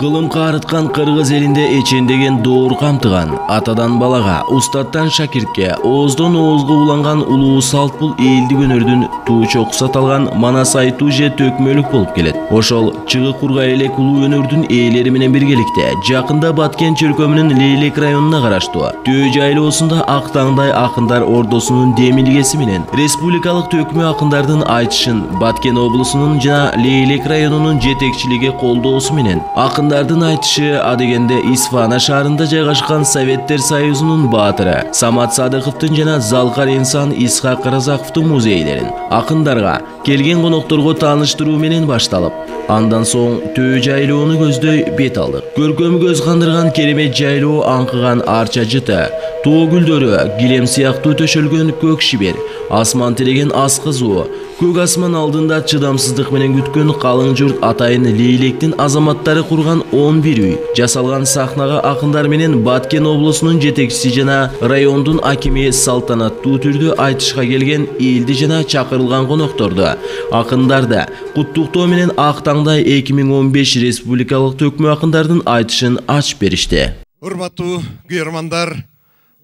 Кылым карыткан кыргыз элинде эчендеген доор камтыган, атадан балага, устаттан шакиртке, ооздон оозго уланган улуу салт бул элдик өнөрдүн туу чокусу аталган манас айтуу же төкмөлүк болуп келет. Ошол чыгы кургай элек улуу өнөрдүн ээлери менен биргеликте жакында Баткен чөлкөмүнүн Лейлек районуна караштуу Төө жайлоосунда ак таңдай акындар ордосунун демилгеси менен республикалык төкмө акындардын айтышын Баткен облусунун жана Лейлек районунун жетекчилиги колдоосу менен акындардын айтышы адегенде Исфана шаарында жайгашкан Советтер Союзунун баатыры Самат Садыковдун жана Залкар инсан Исхак Разаковдун музейлерин акындарга келген конокторго тааныштыруу менен башталып, андан соң Төө жайлоону көздөй бет алдык. Көркөм көз кандырган керемет жайлоо аңкыган арча жыты, тоо гүлдөрү, килем сыяктуу төшөлгөн көк шибер, асман тилеген ас кызуу, көк асман алдында чыдамсыздык менен күткөн калың журт атайын Лейлектин азаматтары курган 11 үй жасалган сахнага акындар менен Баткен облусунун жетекчиси жана райондун акими салтанаттуу түрдө айтышка келген элди жана чакырылган конокторду акындарды куттуктоо менен ак таңдай 2015 республикалык төкмө акындардын айтышын ачып беришти. Урматтуу күйөрмандар,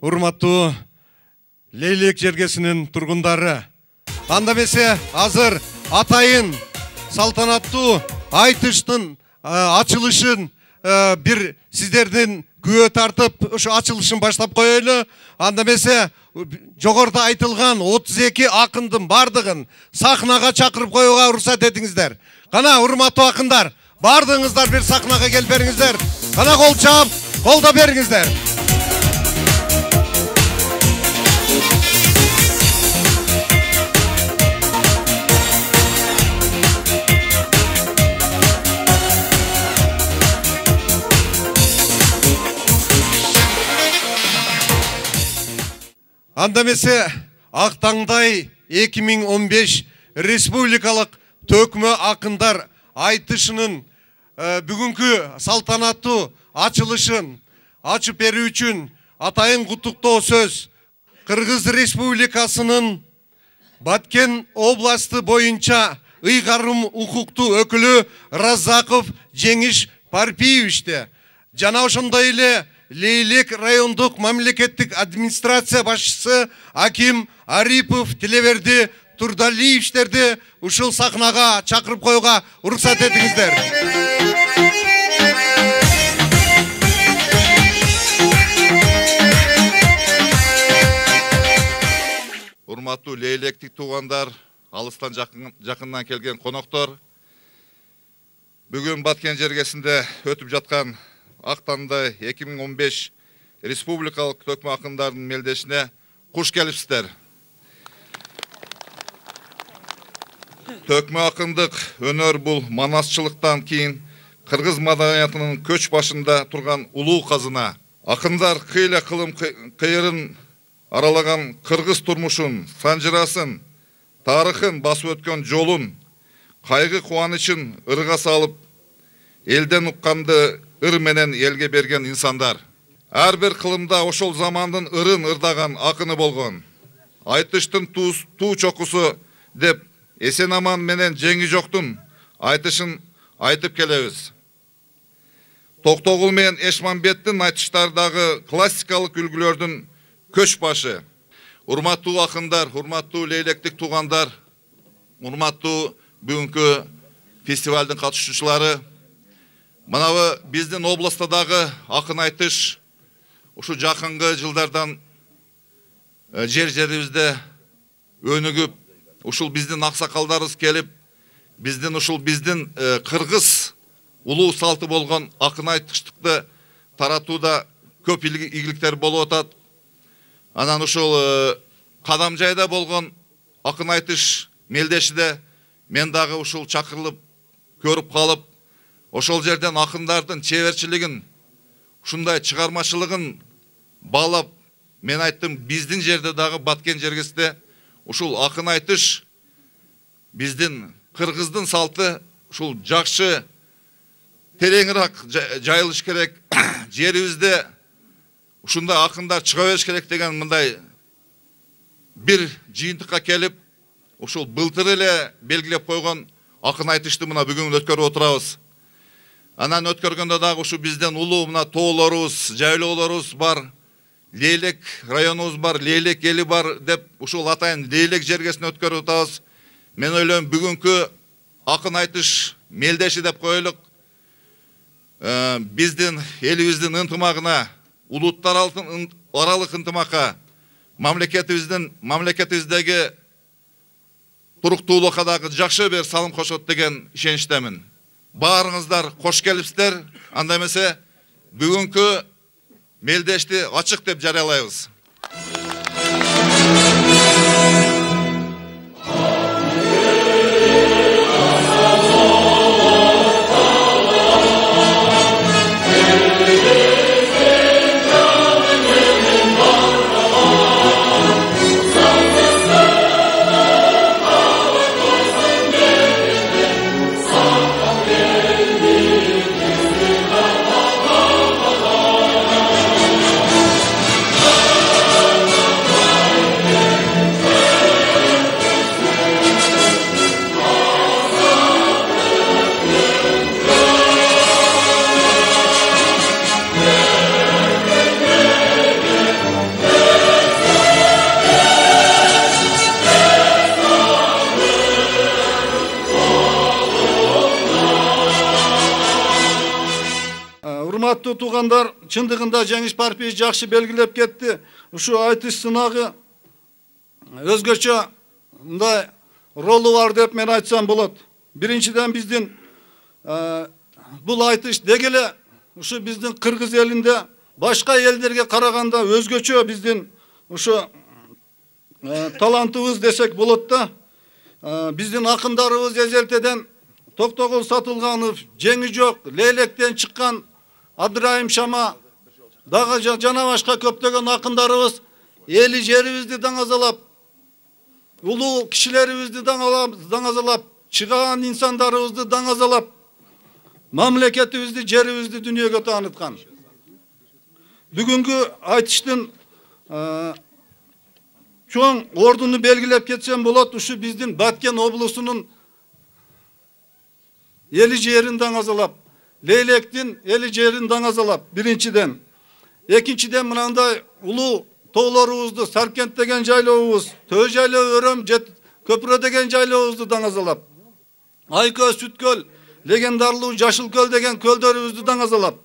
урматтуу Лейлек жергесинин тургундары, анда эмесе азыр атайын салтанаттуу айтыштын ачылышын бир сиздердин күбө тартып ушу ачылышын баштап коелу. Анда эмесе жогоруда айтылган 32 акындын бардыгын сахнага чакырып коюуга уруксат этиңиздер. Кана урматтуу акындар, бардыгыңыздар бир сахнага келип бериңиздер. Кана кол чаап, колдоп бериңиздер. Анда эмесе ак таңдай 2015 республикалык төкмө акындар айтышынын бүгүнкү салтанаттуу ачылышын ачып берүү үчүн атайын куттуктоо сөз Кыргыз Республикасынын Баткен областы боюнча ыйгарым укуктуу өкүлү Разаков Жеңиш Парпиевичте жана ошондой эле Лейлек райондук мамлекеттик администрация башчысы Аким Арипов Тилеберди Турдалиевичтерди ушул сахнага чакырып коюуга уруксат этиңиздер. Урматтуу Лейлектик туугандар, алыстан жакындан келген коноктор, бүгүн Баткен жергесинде өтүп жаткан ак таңдай 2015 республикалык төкмө акындардын мелдешине куш келипсиздер. Төкмө акындык өнөр бул манасчылыктан кийин кыргыз маданиятынын көч башында турган улуу казына. Акындар кыйла кылым кыйырын аралаган кыргыз турмушун, санжырасын, тарыхын басып өткөн жолун, кайгы кубанычын ырга салып, элден укканды ыр менен элге берген инсандар. Ар бир кылымда ошол замандын ырын ырдаган акыны болгон. Айтыштын туу чокусу деп эсен аман менен жеңи жоктун айтышын айтып келебиз. Токтогул менен Эшмамбеттин айтыштардагы классикалык үлгүлөрдүн көч башы. Урматтуу акындар, урматтуу Лейлектик туугандар, урматтуу бүгүнкү фестивалдын катышуучулары, мынабы биздин областадагы акын айтыш ушу жакынкы жылдардан жер-жерибизде өнүгүп, ушул биздин аксакалдарыбыз келип, биздин кыргыз улуу салты болгон акын айтыштыкты таратууда көп ийгиликтер болуп атат. Анан ушул Кадамжайда болгон акын айтыш мелдешиде мен дагы ушул чакырылып көрүп калып, ошол жерден акындардын чеберчилигин, ушундай чыгармачылыгын баалап, мен айттым, биздин жерде дагы Баткен жергесинде ушул акын айтыш биздин кыргыздын салты ушул жакшы тереңирээк жайылыш керек. Жерибизде ушундай акындар чыга бериш керек деген мындай бир жыйынтыкка келип, ушул былтыр эле белгилеп койгон акын айтышты мына бүгүн өткөрүп отурабыз. Анан өткөргөндө дагы ушу бизден улуу мына тоолорубуз, жайлоолорубуз бар, Лейлек районубуз бар, Лейлек эли бар деп ушул атайын Лейлек жергесин өткөрүп атабыз. Мен ойлойм бүгүнкү акын айтыш мелдеши деп коелук. Биздин элибиздин ынтымагына, улуттар аралык ынтымакка, мамлекетибиздеги туруктуулукка дагы жакшы бир салым кошот деген ишеничтемин. Баарыңыздар кош келипсиздер. Анда эмесе бүгүнкү мелдешти ачык деп жарыялайбыз. Урматтуу туугандар, чындыгында Жеңиш Парпиевич жакшы белгилеп кетти. Ушу айтыш сынагы өзгөчө мындай ролу бар деп мен айтсам болот. Биринчиден биздин бул айтыш дегеле ушу биздин кыргыз элинде башка элдерге караганда өзгөчө биздин ушу талантыбыз десек болот да. Биздин акындарыбыз эзелтеден Токтогул Сатылганов, Жеңи жок, Лейлектен чыккан Абдырайым Шама, дагы жана башка көптөгөн акындарыбыз эли жерибизди даңазалап, улуу кишилерибизди даңазалап, чыган инсандарыбызды даңазалап, мамлекетибизди, жерибизди дүнүйөгө тааныткан. Бүгүнкү айтыштын чоң ордуну белгилеп кетсем болот, ушу биздин Баткен облусунун эли жерин даңазалап, Лейлектин эли жерин даңазалап, биринчиден. Экинчиден мынандай улуу тоолорубузду, Саркент деген жайлообуз, Төө жайлоо, Өрөм, Көпүрө деген жайлообузду даңазалап, Айкөө, Сүткөл, легендарлуу Жашыл көл деген көлдөрүбүздү даңазалап.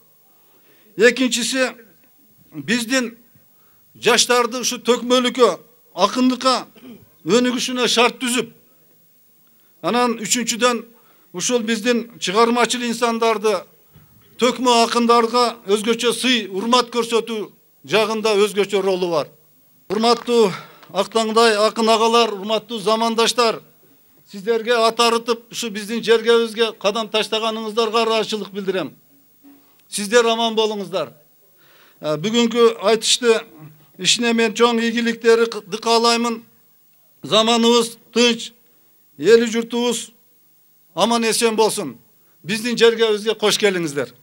Экинчиси биздин жаштарды ушу төкмөлүккө, акындыкка өнүгүшүнө шарт түзүп, анан үчүнчүдөн ушул биздин чыгармачыл инсандарды, төкмө акындарга өзгөчө сый, урмат көрсөтүү жагында өзгөчө ролу бар. Урматтуу Актаңдай акын агалар, урматтуу замандаштар, сиздерге ат арытып, ушу биздин жергебизге кадам таштаганыңыздарга ыраазычылык билдирем. Сиздер аман болуңуздар. Бүгүнкү айтышты ишине мен чоң ийгиликтерди каалаймын. Заманыбыз тынч, эли журтубуз аман эсен болсун. Биздин жергебизге кош келиңиздер.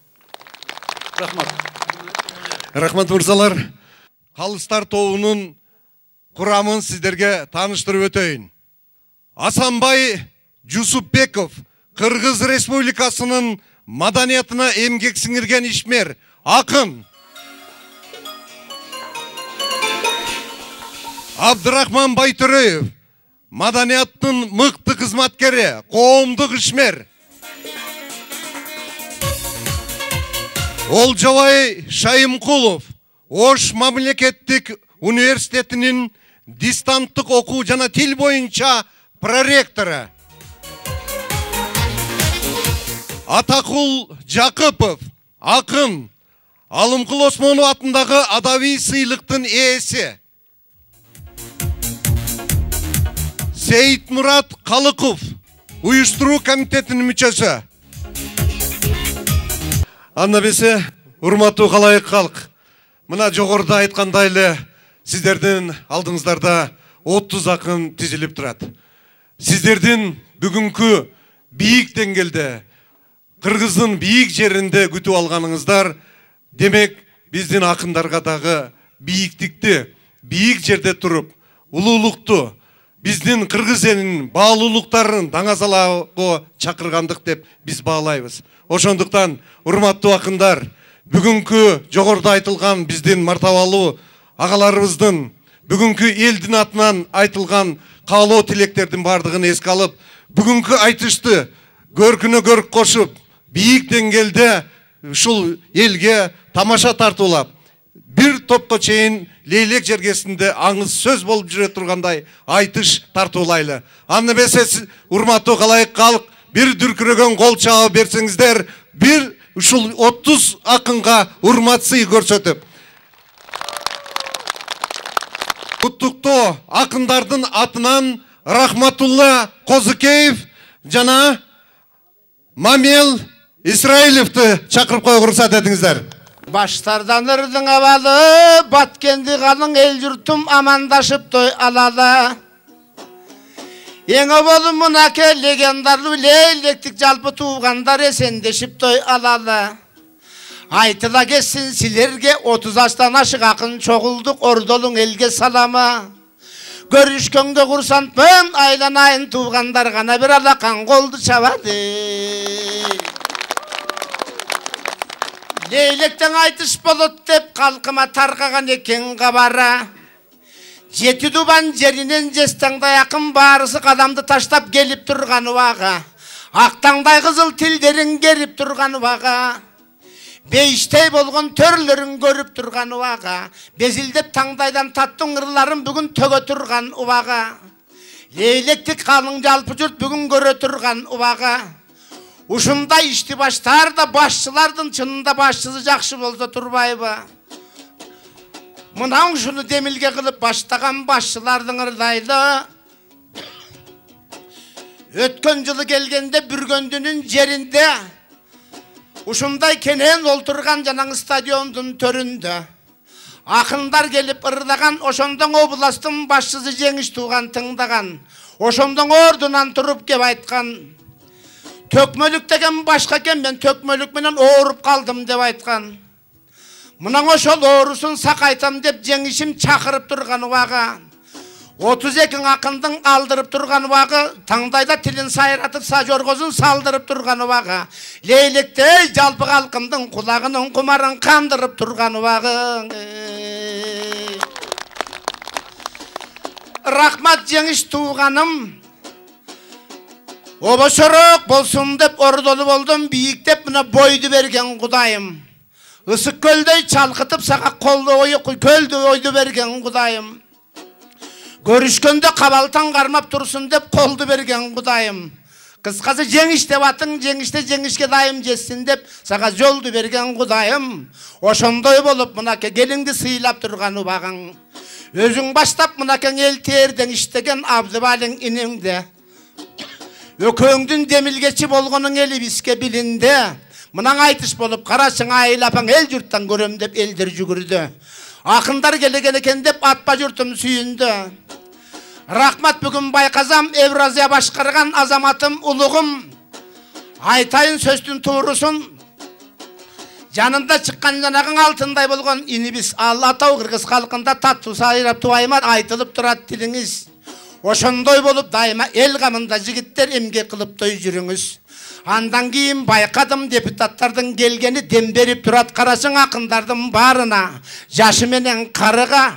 Рахмат. Рахмат мырзалар. Калыстар тобунун курамын сиздерге тааныштырып өтөйүн. Асанбай Жусупбеков, Кыргыз Республикасынын маданиятына эмгек сиңирген ишмер, акын. Абдырахман Байтөрөев, маданияттын мыкты кызматкери, коомдук ишмер. Олжобай Шайымкулов, Ош мамлекеттик университетинин дистанттык окуу жана тил боюнча проректору. Атакул Жакыпов, акын, Алымкул Осмонов атындагы адабий сыйлыктын ээси. Сейитмурат Калыков, уюштуруу комитетинин мүчөсү. Анда бесе, урматтуу калайык калк, мына жогоруда айткандай эле сиздердин алдыңыздарда 30 акын тизилип турат. Сиздердин бүгүнкү бийик деңгээлде, Кыргыздын бийик жеринде күтүп алганыңыздар, демек биздин акындарга дагы бийиктикти, бийик жерде туруп, улуулукту, биздин кыргыз элинин баалуулуктарын даңазалоого чакыргандык деп биз баалайбыз. Ошондуктан, урматтуу акындар, бүгүнкү жогоруда айтылган биздин мартабалуу агаларыбыздын, бүгүнкү элдин атынан айтылган каалоо тилектердин бардыгын эске алып, бүгүнкү айтышты көркүнө көрк кошуп, бийик деңгээлде ушул элге тамаша тартуулап, бир топко чейин Лейлек жергесинде аңыз сөз болуп жүрө тургандай айтыш тартуулайлы. Аны эмесе, урматтуу калайык калк, бир дүркүрөгөн кол чаап берсеңиздер, бир ушул 30 акынга урмат сый көрсөтүп. Куттуктоо акындардын атынан Рахматулла Козыкеев жана Мамел Исраилевди чакырып койгуга уруксат этиңиздер. Баштардан ырдың абалы, баткенди қалың ел жұртым амандашып той алалы. Еңі болым мұнаке легендарлы лейлектік жалпы туғандар есендешіп той алалы. Айтыла кесін сілерге 30 аштан ашық ақын чоғылдық ордолың елге салама. Көрішкенге құрсантпын айланайын туғандар ғана бір алақан қолды чабады. Лейлектен айтыш болот деп қалқыма тарқаған екен қабара. Жеті дубан жерінен жестаңдай ақын барысы қадамды таштап келіп тұрған уаға. Ақтаңдай қызыл тілдерін керіп тұрған уаға. Бейіштей болған төрлерін көріп тұрған уаға. Безілдеп таңдайдан таттың ұрларын бүгін төге тұрған уаға. Лейлектік қалың жалпы жұрт бүгін көре тұрған уаға. Ушында ішті баштар да башчылардың чынында башчысы жақшы болса турбайбы. Мынау шуны демилге қылып баштаған башчылардың ырдайлы. Өткен жылы келгенде бүргөндүнүн жерінде ушундай кенен олтурган жанаң стадиондун төрүндө акындар келип ырдаган, ошондон областтын башчысы жеңиш тууган тыңдаган, ошондон ордунан туруп кеп айткан. Төкмөлүк деген башка экен, мен төкмөлүк менен ооруп калдым деп айткан. Мынан ошол оорусун сакайтам деп жеңишим чакырып турган убагы. 32 акындын алдырып турган убагы, таңдайда тилин сайратып са жоргозун салдырып турган убагы. Лейлектей жалпы калкымдын кулагынын кумарын кандырып турган убагы. Рахмат жеңиш тууганым. Обошорок болсун деп ордолу болдум, бийиктеп мына бойду берген Кудайым. Ысык көлдөй чалкытып сага көлдү ойду берген Кудайым. Көрүшкөндө кабалтан кармап турсун деп колду берген Кудайым. Кыскасы жеңиш деп атың, жеңиште жеңишке дайым жетсин деп сага жолду берген Кудайым. Ошондой болуп мынаке келиңди сыйлап турган убагың. Өзүң баштап мынаке эл терден иштеген Абдыбалың иниңде. Өкөңдүн демилгечи болгонуң эли бизге билинде. Мынан айтыш болуп карашың айлапаң эл журттан көрөм деп элдер жүгүрдү. Акындар келеген экен деп атпа журтум сүйүндү. Рахмат бүгүн байказам Евразия башкарган азаматым улугум. Айтайын сөздүн туурусун. Жанында чыккан жанагың алтындай болгон инибиз Алла тау кыргыз калкында таттуу сайрап туайма айтылып турат тилиңиз. Ошондой болуп дайыма эл камында жигиттер эмгек кылып той жүрүңүз. Андан кийин байкадым депутаттардын келгени дем берип турат, карашың акындардын баарына. Жашы менен карыга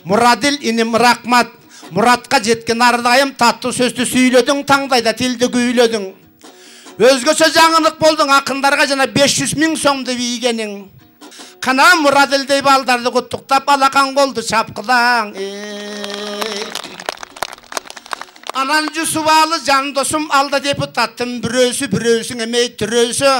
Мурадил иним рахмат. Muratқа жеткен ардайым таттуу сөздү сүйлөдүң, таңдайда тилди күйлөдүң. Өзгөчө жаңылык болдуң, акындарга жана 500 000 сомду ийгениң. Кана Мурадилдей балдарды куттуктап алакан колду чапкылаң. Анан Жусубалы жан досум алда депутаттын бирөөсүң эмей түрөөсү.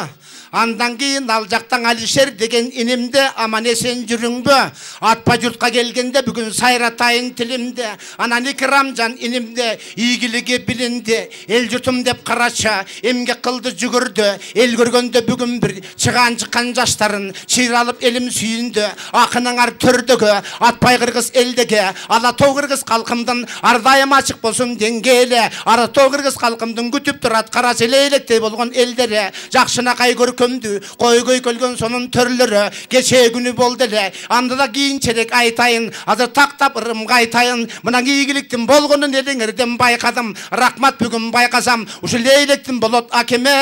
Андан кийин ал жактан Алишер деген инимде аман эсен жүрүңбү. Атпа журтка келгенде бүгүн сайратайын тилимде. Анан Икрамжан инимде ийгилиги билинди. Эл журтум деп карача эмгек кылды жүгүрдү. Эл көргөндө бүгүн бир чыган жаштарын чыйралып элим сүйүндү. Акыныңар төрдөгө, атпай кыргыз элдеге, ала тоо кыргыз калкымдын ардайым ачык болсун деңгээле. Ара тоо кыргыз калкымдын күтүп турат карача лейлектей болгон элдере. Жакшынакай көркө көмдү койгой көлгөн сонун төрлөрү кечээ күнү болду эле анда да кийинчерээк айтайын азыр тактап ырымга айтайын мына ийгиликтин болгонун элиңерден байкадым рахмат бүгүн байкасам ушул эйлектин болот акеме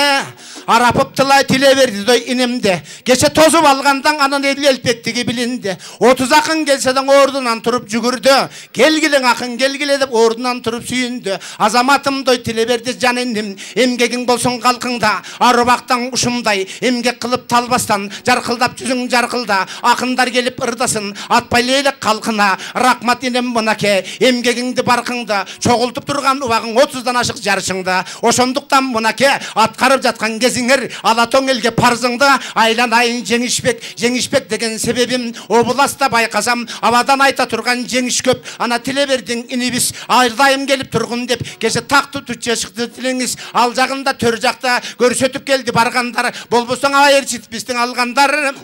арапып тылай тиле берди дой инемде кече тозуп алгандан анан элпеттиги билинди 30 акын келсе да ордунан туруп жүгүрдү келгилең акын келгиле деп ордунан туруп сүйүндү азаматым дой тиле берди жаниним эмгегиң болсун калкыңда арбактан ушумдай эмгек кылып талбастан жаркылдап жүзүң жаркылда акындар келип ырдасын атпай элек калкына рахмат инем мынаке эмгегиңди баркыңда чогултуп турган убагың 30дан ашык жарышыңда ошондуктан мынаке аткарып жаткан кезиңер ала тоң элге парзыңды айланайын жеңишбек деген себебим областа байкасам абадан айта турган жеңиш көп ана тиле бердиң инибиз айдайым келип тургун деп кеше такту түчө чыкты тилеңиз ал жагында төр жакта көрсөтүп келди баргандар болбосоң айырчыт биздин алгандар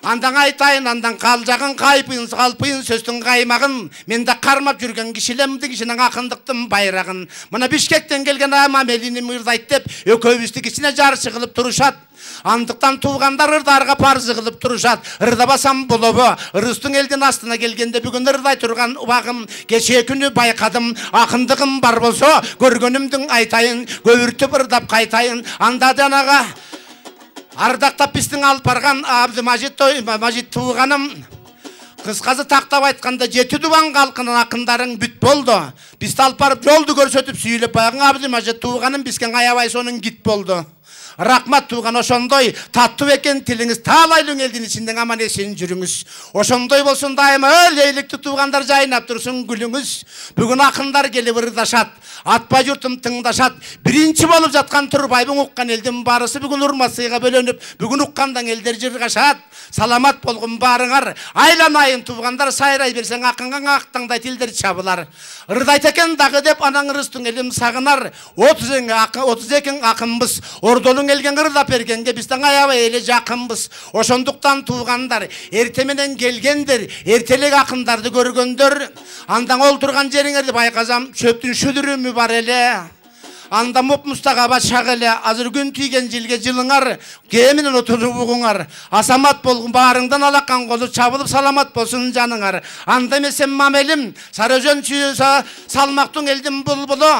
андан айтайын андан калжагын калпыйын сөздүн каймагын мен да кармап жүргөн кишилемди кишинин акындыктын байрагын мына Бишкектен келген амамелини мырдайт деп экөөбүздү кичине жарышы кылып турушат андыктан туугандар ырдарга парзы кылып турушат ырдабасам болобу ырыстын элдин астына келгенде бүгүн ырдай турган убагым кечээ күнү байкадым акындыгым бар болсо көргөнүмдүн айтайын көбүртүп ырдап кайтайын анда жанага ардактап биздин алып барган Абдымажит тууганым кыскасы тактап айтканда 7 дубан калкынын акындарың бүт болду бизди алып барып жолду көрсөтүп сүйүлөп баягы Абдымажит тууганым бизге аябай сонун гит болду рахмат тууган ошондой таттуу экен тилиңиз таалайлуу элдин ичинде аман эсен жүрүңүз ошондой болсун дайыма электүү туугандар жайнап турсун гүлүңүз бүгүн акындар келип ырдашат атпа журтум тыңдашат биринчи болуп жаткан турбайбың уккан элдин барысы бүгүн урматсыйга бөлөнүп бүгүн уккандан элдер жыргашат саламат болгун баарыңар айланайын туугандар сайрай берсең акынга актаңдай тилдер чабылар ырдайт экен дагы деп анан ырыстың элим сагынар 32 акынбыз ордонун элген ырдап бергенге бизден аябай эле жакынбыз ошондуктан туугандар эрте менен келгендер эртелек акындарды көргөндөр андан олтурган жериңерди байкасам чөптүн шүдүрүмү бар эле анда мустага чак эле азыр күн тийген жылге жылыңар кээ менен отуруп угуңар асамат болгун баарыңдан алакан колу чабылып саламат болсун жаныңар анда эмесе мамелим Сары Өзөн салмактуу элдин булбулу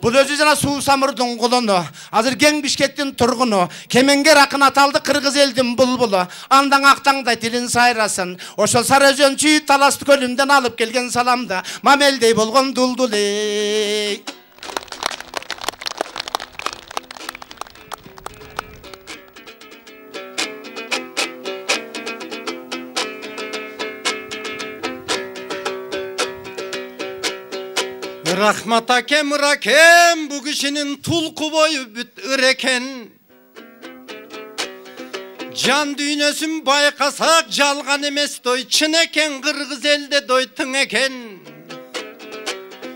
бул өзү жана суу самырдын кулуну азыр кең Бишкектин тургуну кемеңгер акын аталды кыргыз элдин булбулу андан актаңдай тилин сайрасын ошол Сары Өзөн Талас көлүндөн алып келген саламды мамелдей болгон дулдулей Рахмат акем ыракем бу кишинин тулку бою бүт ырекен жан дүйнөсүн байкасак жалган эмес дой чын экен кыргыз элде дой тың экен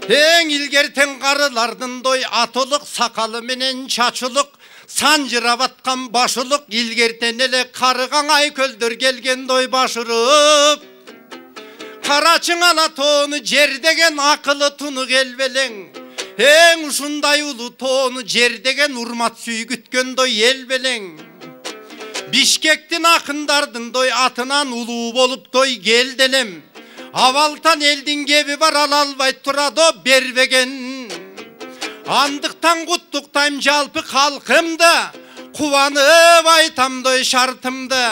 эң илгертен карылардын дой атылык сакалы менен чачылык санжырап аткан башылык илгертен эле карыган айкөлдөр келген дой башырып Карачың ала тоону жер деген акылы тунук элбелең эң ушундай улуу тоону жер деген урмат сүйгүткөн дой элбелең Бишкектин акындардын дой атынан улуу болуп дой келделем абалтан элдин кеби бар ала албай турадо бербеген андыктан куттуктайм жалпы калкымды кубанып айтам дой шартымды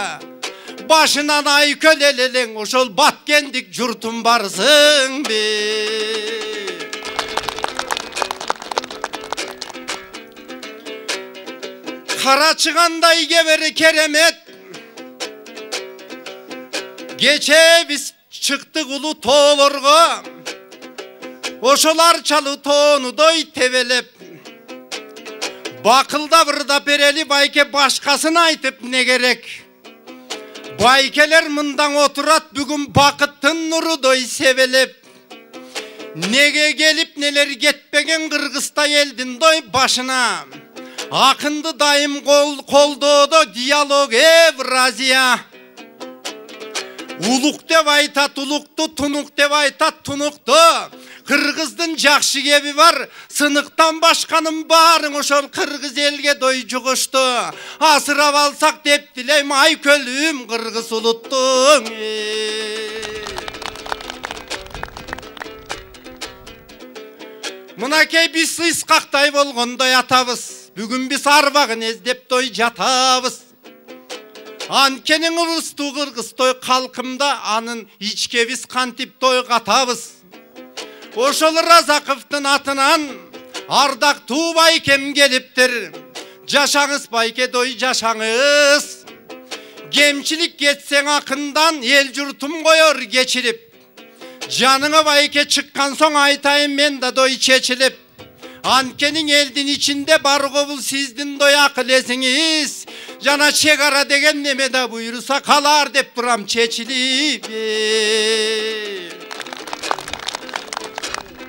Başından ayköl eleleң ошол баткендик журтум барсың бе Кара чыгандай кебери керемет Кече биз чыктык улуу тоолорго ошол арчалуу тоону дой тебелеп бакылдап ырдап берели байке башкасын айтып не керек Байкелер мындан отурат бүгүн бакыттын нуру дой себелеп Неге келип нелер кетпеген кыргызтай элдин дой башына Акынды дайым колдоодо диалог Евразия Улук деп айтат улукту, тунук деп айтат тунукту Kırgızdın jakşı gebi var, sınıktan başkanım barın oşol Kırgız elge doy juguştu. Asırap alsak dep dileyim ay kölüm Kırgız uluttun. Mınakey biz ıskakтай bolgondoy atabız. Бүгін біз арбағын ездеп той жатабыз. Анкенің ұрысты қырғыз той қалқымда анын ичке біз қантип той қатабыз. Ошол Разақовтың атынан ардақ ту байкем келіптір. Жашаңыз байке той жашаңыз. Кемчілік кетсең ақындан ел жұртым қойыр кечіліп. Жаныңа байке шыққан соң айтайын мен да той чечіліп. Анкенің елдің içinde бар қобыл сіздің дой ақыл есіңіз. Жана шекара деген немеде бұйырса қалар деп тұрам чечіліп.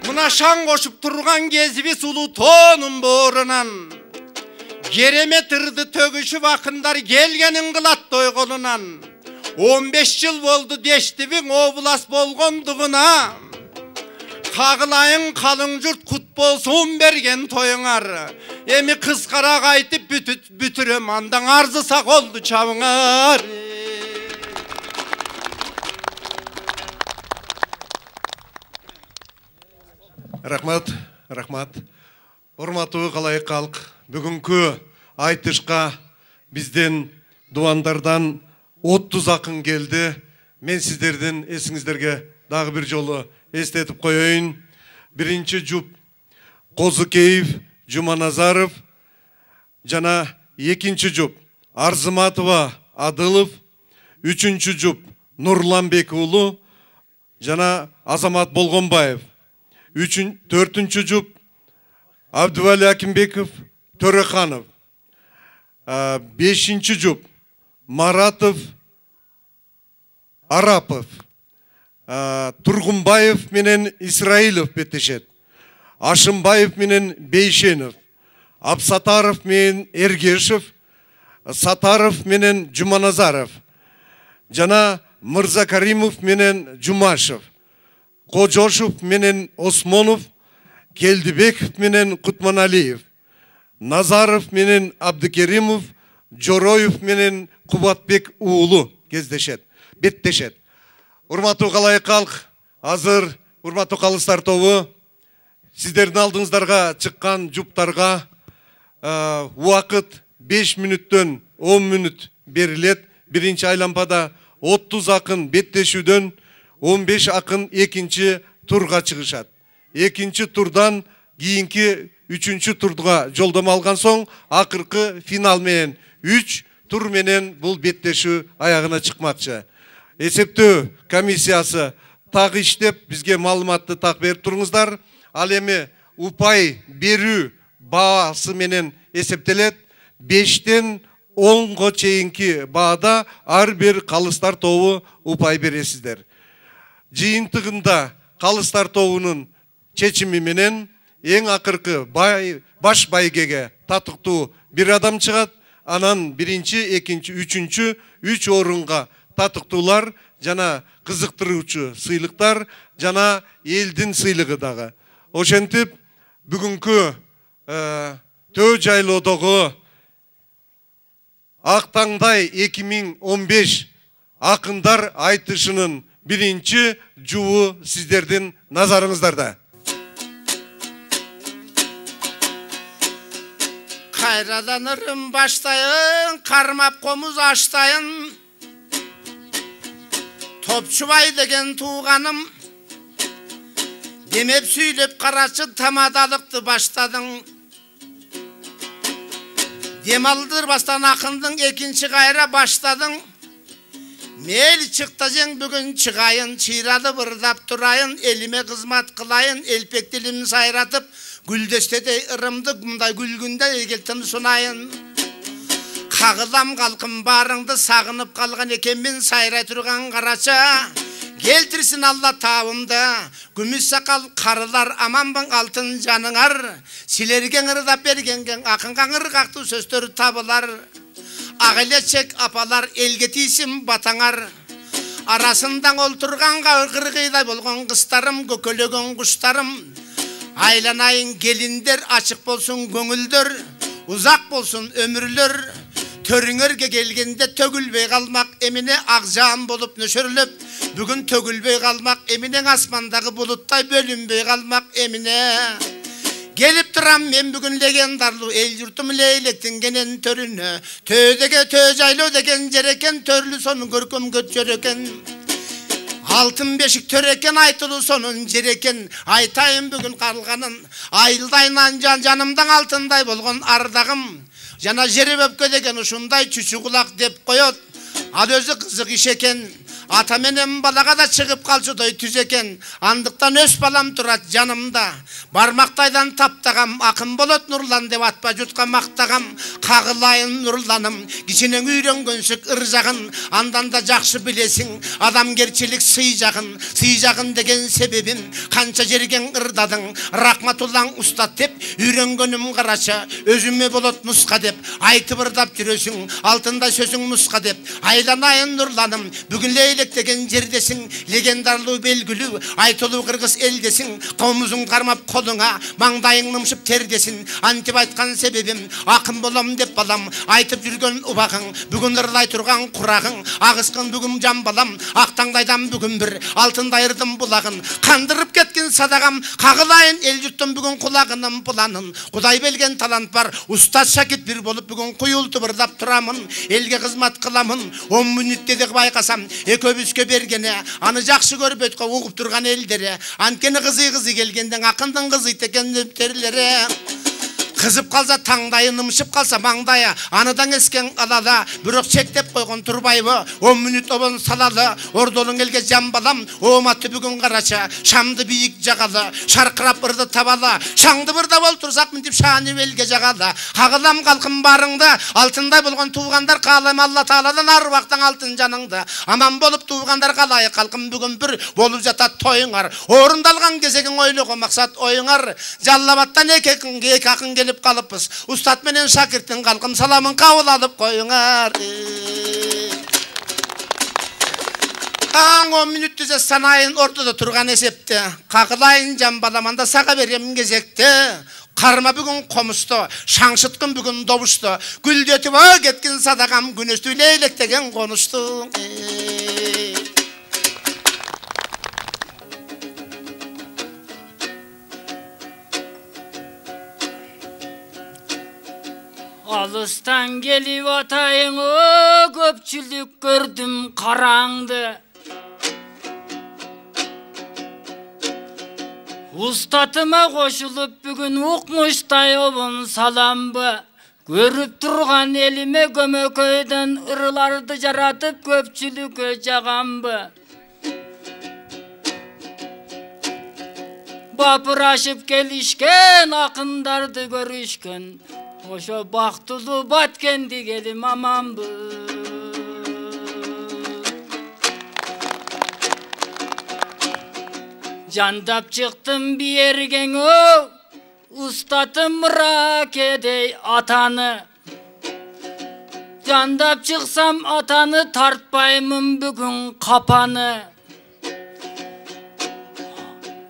Мына шаң қошып тұрған кезбіз ұлы тонын борынан. Керемет ырды төгішіп ақындар келгенін қылат той қолынан. 15 жыл болды дештібің облас болғандығына. Қағылайын қалың жұрт құт болсын берген тойыңар. Емі қысқарақ айтып бүтірем андан арзыса қолды чабыңар. Рахмат. Урматтуу қалайық халық, бүгінгі айтышқа бізден дуандардан 30 ақын келді. Мен сіздерден есіңіздерге дағы бір жолы естетіп қойайын. Бірінші жұп Қозыкеев, Жұманазаров, жана екінші жұп Арзыматова, Адылов, үшінші жұп Нұрланбекұлы, жана Азамат Болғонбаев, төртінші жұп Абдували Акимбеков, Төреханов, бешінші жұп Маратов, Арапов, Тургунбаев менен Исраилов беттешет. Ашымбаев менен Бейшенов. Абсатаров менен Ергешев. Сатаров менен Жуманазаров. Жана Мырзакаримов менен Жумашев. Кожошев менен Осмонов. Келдибеков менен Кутманалиев. Назаров менен Абдыкеримов. Жороев менен Кубатбек уулу кездешет. Беттешет. Урматтуу қалайық халық, азыр урматтуу қалыстар тобы, сіздердің алдыңыздарга шыққан жұптарға уақыт 5 мүнөттөн 10 мүнөт берилет. Биринчи айлампада 30 ақын беттешүүдөн 15 ақын экинчи турга чыгышат. Экинчи турдан кийинки 3-чү турга жолдомо алган соң акыркы финал менен 3 тур менен бул беттешүү аягына чыкмакчы. Есептөө комиссиясы тағы иштеп бізге малыматты так берип туруңуздар. Ал эми упай берүү баасы менен эсептелет. 5-тен 10-го чейинки баада ар бир калыстар тобу упай бересиздер. Жыйынтыгында калыстар тобунун чечими менен эң акыркы баш байгеге татыктуу бир адам чыгат. Анан биринчи, экинчи, үчүнчү 3 орунга татыктуулар жана кызыктыруучу сыйлыктар жана элдин сыйлыгы дагы. Ошентип бүгүнкү төө жайлоодогу Ак таңдай 2015 акындар айтышынын биринчи жуу сиздердин назарыңыздарда. Кайрадан ырым баштайын, кармап комуз аштайын. Топчубай деген тууганым, демеп сүйлөп карачы тамадалыкты баштадың. Дем алдырбастан акындың экинчи кайра баштадың. Мел чыкта жең бүгүн чыгайын, чыйрады бырдап турайын, элиме кызмат кылайын, элпек дилимди сайратып, гүлдөстөдөй ырымды мындай гүлгүндө келтим сунайын. Кагылам калкым барыңды сагынып калган экенмин сайрай турган карача. Келтирсин Алла табымды, күмүс сакал карылар аманбын алтын жаныңар. Силерге ырдап бергенген акынга ыргактуу сөздөр табылар. Ак элечек апалар элге тийсин батаңар. арасында олтурганга кыргыйдай болгон кыздарым, көкөлөгөн куштарым. Айланайын келиндер, ачык болсун көңүлдөр, узак болсун өмүрлөр. Төрүңөргө келгенде төгүлбөй калмак, эмине ак жаан болуп нөшөрлөп. Бүгүн төгүлбөй калмак, эминең асмандагы булуттай бөлүнбөй калмак, эмине. Gelip duram men bugün legendarlı el yurtum leylektingen törüne. Tödege töjaylı degen jereken törlü sonun görküm götjöreken. Altın beşik töreken aytılı sonun jereken. Aytayım bugün kalganın. Ayıldayın canımdan altınday bolgon ardagım. Jana jeri böpkö degen uşunday çüçü kulak dep koyot. Al özü kızık iş eken. Ata menen balaga da çıkıp kalçıday tüz eken. Andıktan öz balam turat canımda. Barmaktaydan taptagam akın bolot nurlan dep atpa jutka maktagam. Kagılayın nurlanım. Kişinin üyrengönsük ırzagın. Andan da jakşı bilesin. Adamgerçilik sıyjagın. Sıyjagın degen sebebim. Kança jergen ırdadın. Rahmatullah ustat dep. Üyrengönüm karaça. Özüme bolot nuska dep. Aytıp ırdap жүрөсүң. Altında sözün nuska dep. Aylanayın nurlanım. Bugün leylek degen жердесің. Legendarlı belgülü. Aytılуу kırgız eldesin. Komuzun karmap koluna. Mаңдайың нымшып тердесин. Антип айтқан себебим. Акын болам деп балам. Айтып жүргөн убагың. Бүгүн ырлай турган курагың. Агыскын бүгүн жан балам. Актаңдайдан бүгүн бир. Алтындай ырдым булагын. Кандырып кеткен садагам. Кагылайын эл журттун бүгүн кулагынын пуланын. Кудай белген талант бар. Устаз шакирт бир болуп бүгүн куюлтуп ырдап турамын. Элге кызмат кыламын. 10 мүнөттө де байкасам. Экөөбүзгө бергене. Аны жакшы көрүп өткө угуп турган элдери. Анткени кызы келгенден акындын кызы текен өптерлери. Kızıp kalsa tаңдайы, нымшып kalsa маңдайы, аныдан esken alala, бирок чектеп койгон турбайбы, 10 мүнөт обон салалы, ордолуң элге жан балам, ооматты бүгүн карача, шамды бийик жагалы, шаркырап ырды табалы, шаңды бырда бол турсак мынтип шааны элге жагалы, кагылам калкым барыңды, алтындай болгон туугандар каалайм Алла Тааладан арбактан алтын жаныңды, аман болуп туугандар калайык калкым бүгүн бир болуп жатат тоюңар, орундалган кезегиң ойлогон максат оюңар, Жаллабаттан эки акын келип kalıpız. Ustad menen şakirtin kalkım salamın kavul alıp koyunar. 10 minut düze sanayın ortada turgan esepte. Kakılayın can balamanda saka verem gezekte. Karma bugün komustu, şangsıtkın bugün dobuştu. Güldötüp getkin sadakam günüstü leylektegen konuştu. Alıstan gelip atayın o köpçülük gördüm karаңды. Ustatıma koşulup bugün ukmuştay obun salambı. Görüp turgan elime gömököyden ırılardı jaratıp köpçülükö jagambı. Bapıraşıp gelişken akındardı görüşken. Oşo baktulu batkendi gelim amanbı. Jandap çıktım bir yergen o, ustatım rakedey atanı. Jandap çıksam atanı tartpayımın bugün kapanı.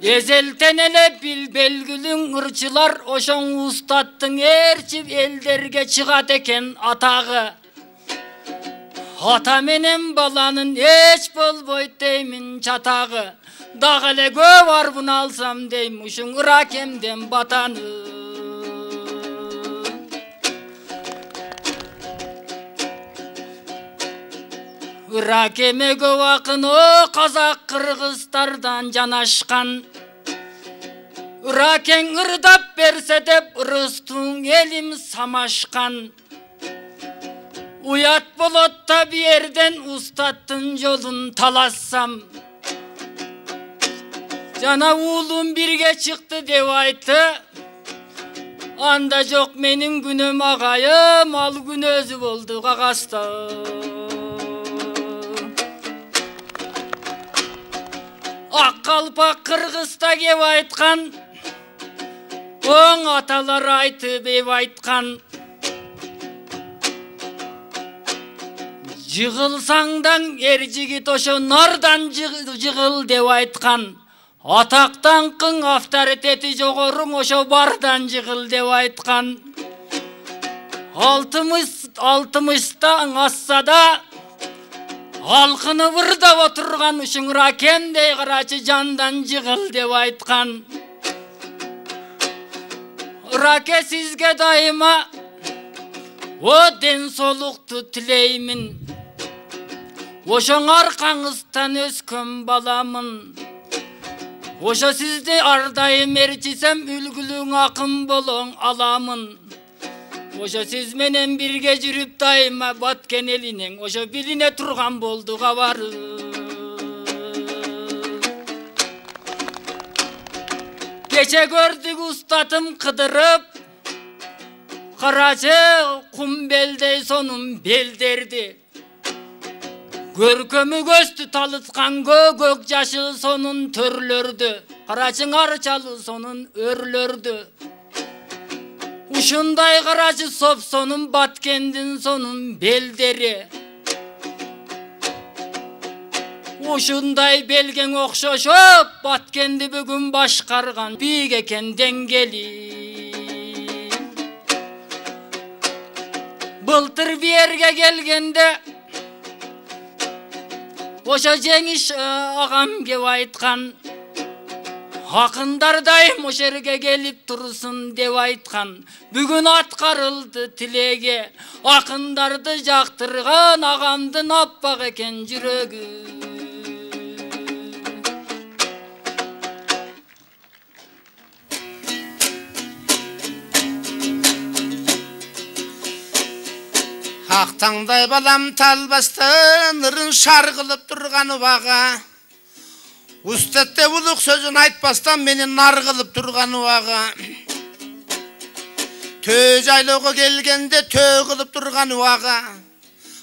Ezelten ele belgülün ırçılar oşon ustattın erçip elderge çıgat eken atağı. Ata menen balanın eç bolboy deymin çatağı. Dağale gö var bunu alsam deyim uşun ırakemden batanı. Irakeme gö vakın o Kazak Kırgızlardan janaşkan. Iraken ırdap berse dep ırıstun elim samaşkan. Uyat bolotta bir yerden ustattın yolun talassam. Jana uğlum birge çıktı dev aytı. Anda jok menin günüm ağayım, al gün özü oldu kakasta. Akkalpak Kırgız'ta gep aytkan. Oң atalar aytıp ep aytkan. Жығылсаңдан ер жігіт ошо нардан жығыл деп айтқан. Атақтан қың авторитеті жоғырың ошо бардан жығыл деп айтқан. 60-тан асса да алқыны бұрдап отырған ұшыңыра кендей қарачы жандан жығыл деп айтқан. Раке сізге дайыма о денсаулықты тілеймін. Ошоң арқаңыздан өскөн баламын. Ошо сізді ардайым ерчисем үлгілің ақын болоң аламын. Ошо сиз менен бирге жүрүп дайыма баткен элинен ошо билине турган болду кабары. Кече көрдүк устатым кыдырып, карачы кум белдей сонун белдерди. Көркөмү көстү талыткан көк жашыл сонун төрлөрдү, карачың арчалы сонун өрлөрдү. Ушундай карачы соп сонун баткендин сонун белдери. Ушундай белген окшошоп баткенди бүгүн башкарган бийик экен деңгели. Былтыр биерге келгенде ошо жеңиш агам кеп айткан. Акындар дайым ошо жерге келип турсын деп айткан. Бүгүн аткарылды тилеге. Акындарды жактырган агамдын аппак экен жүрөгү. Ақтаңдай балам талбастан ырын шарғылып тұрған уаға. Устатте улук сөзін айтпастан менен нарғылып тұрған уаға. Тө жайлауға келгенде тө қылып тұрған уаға.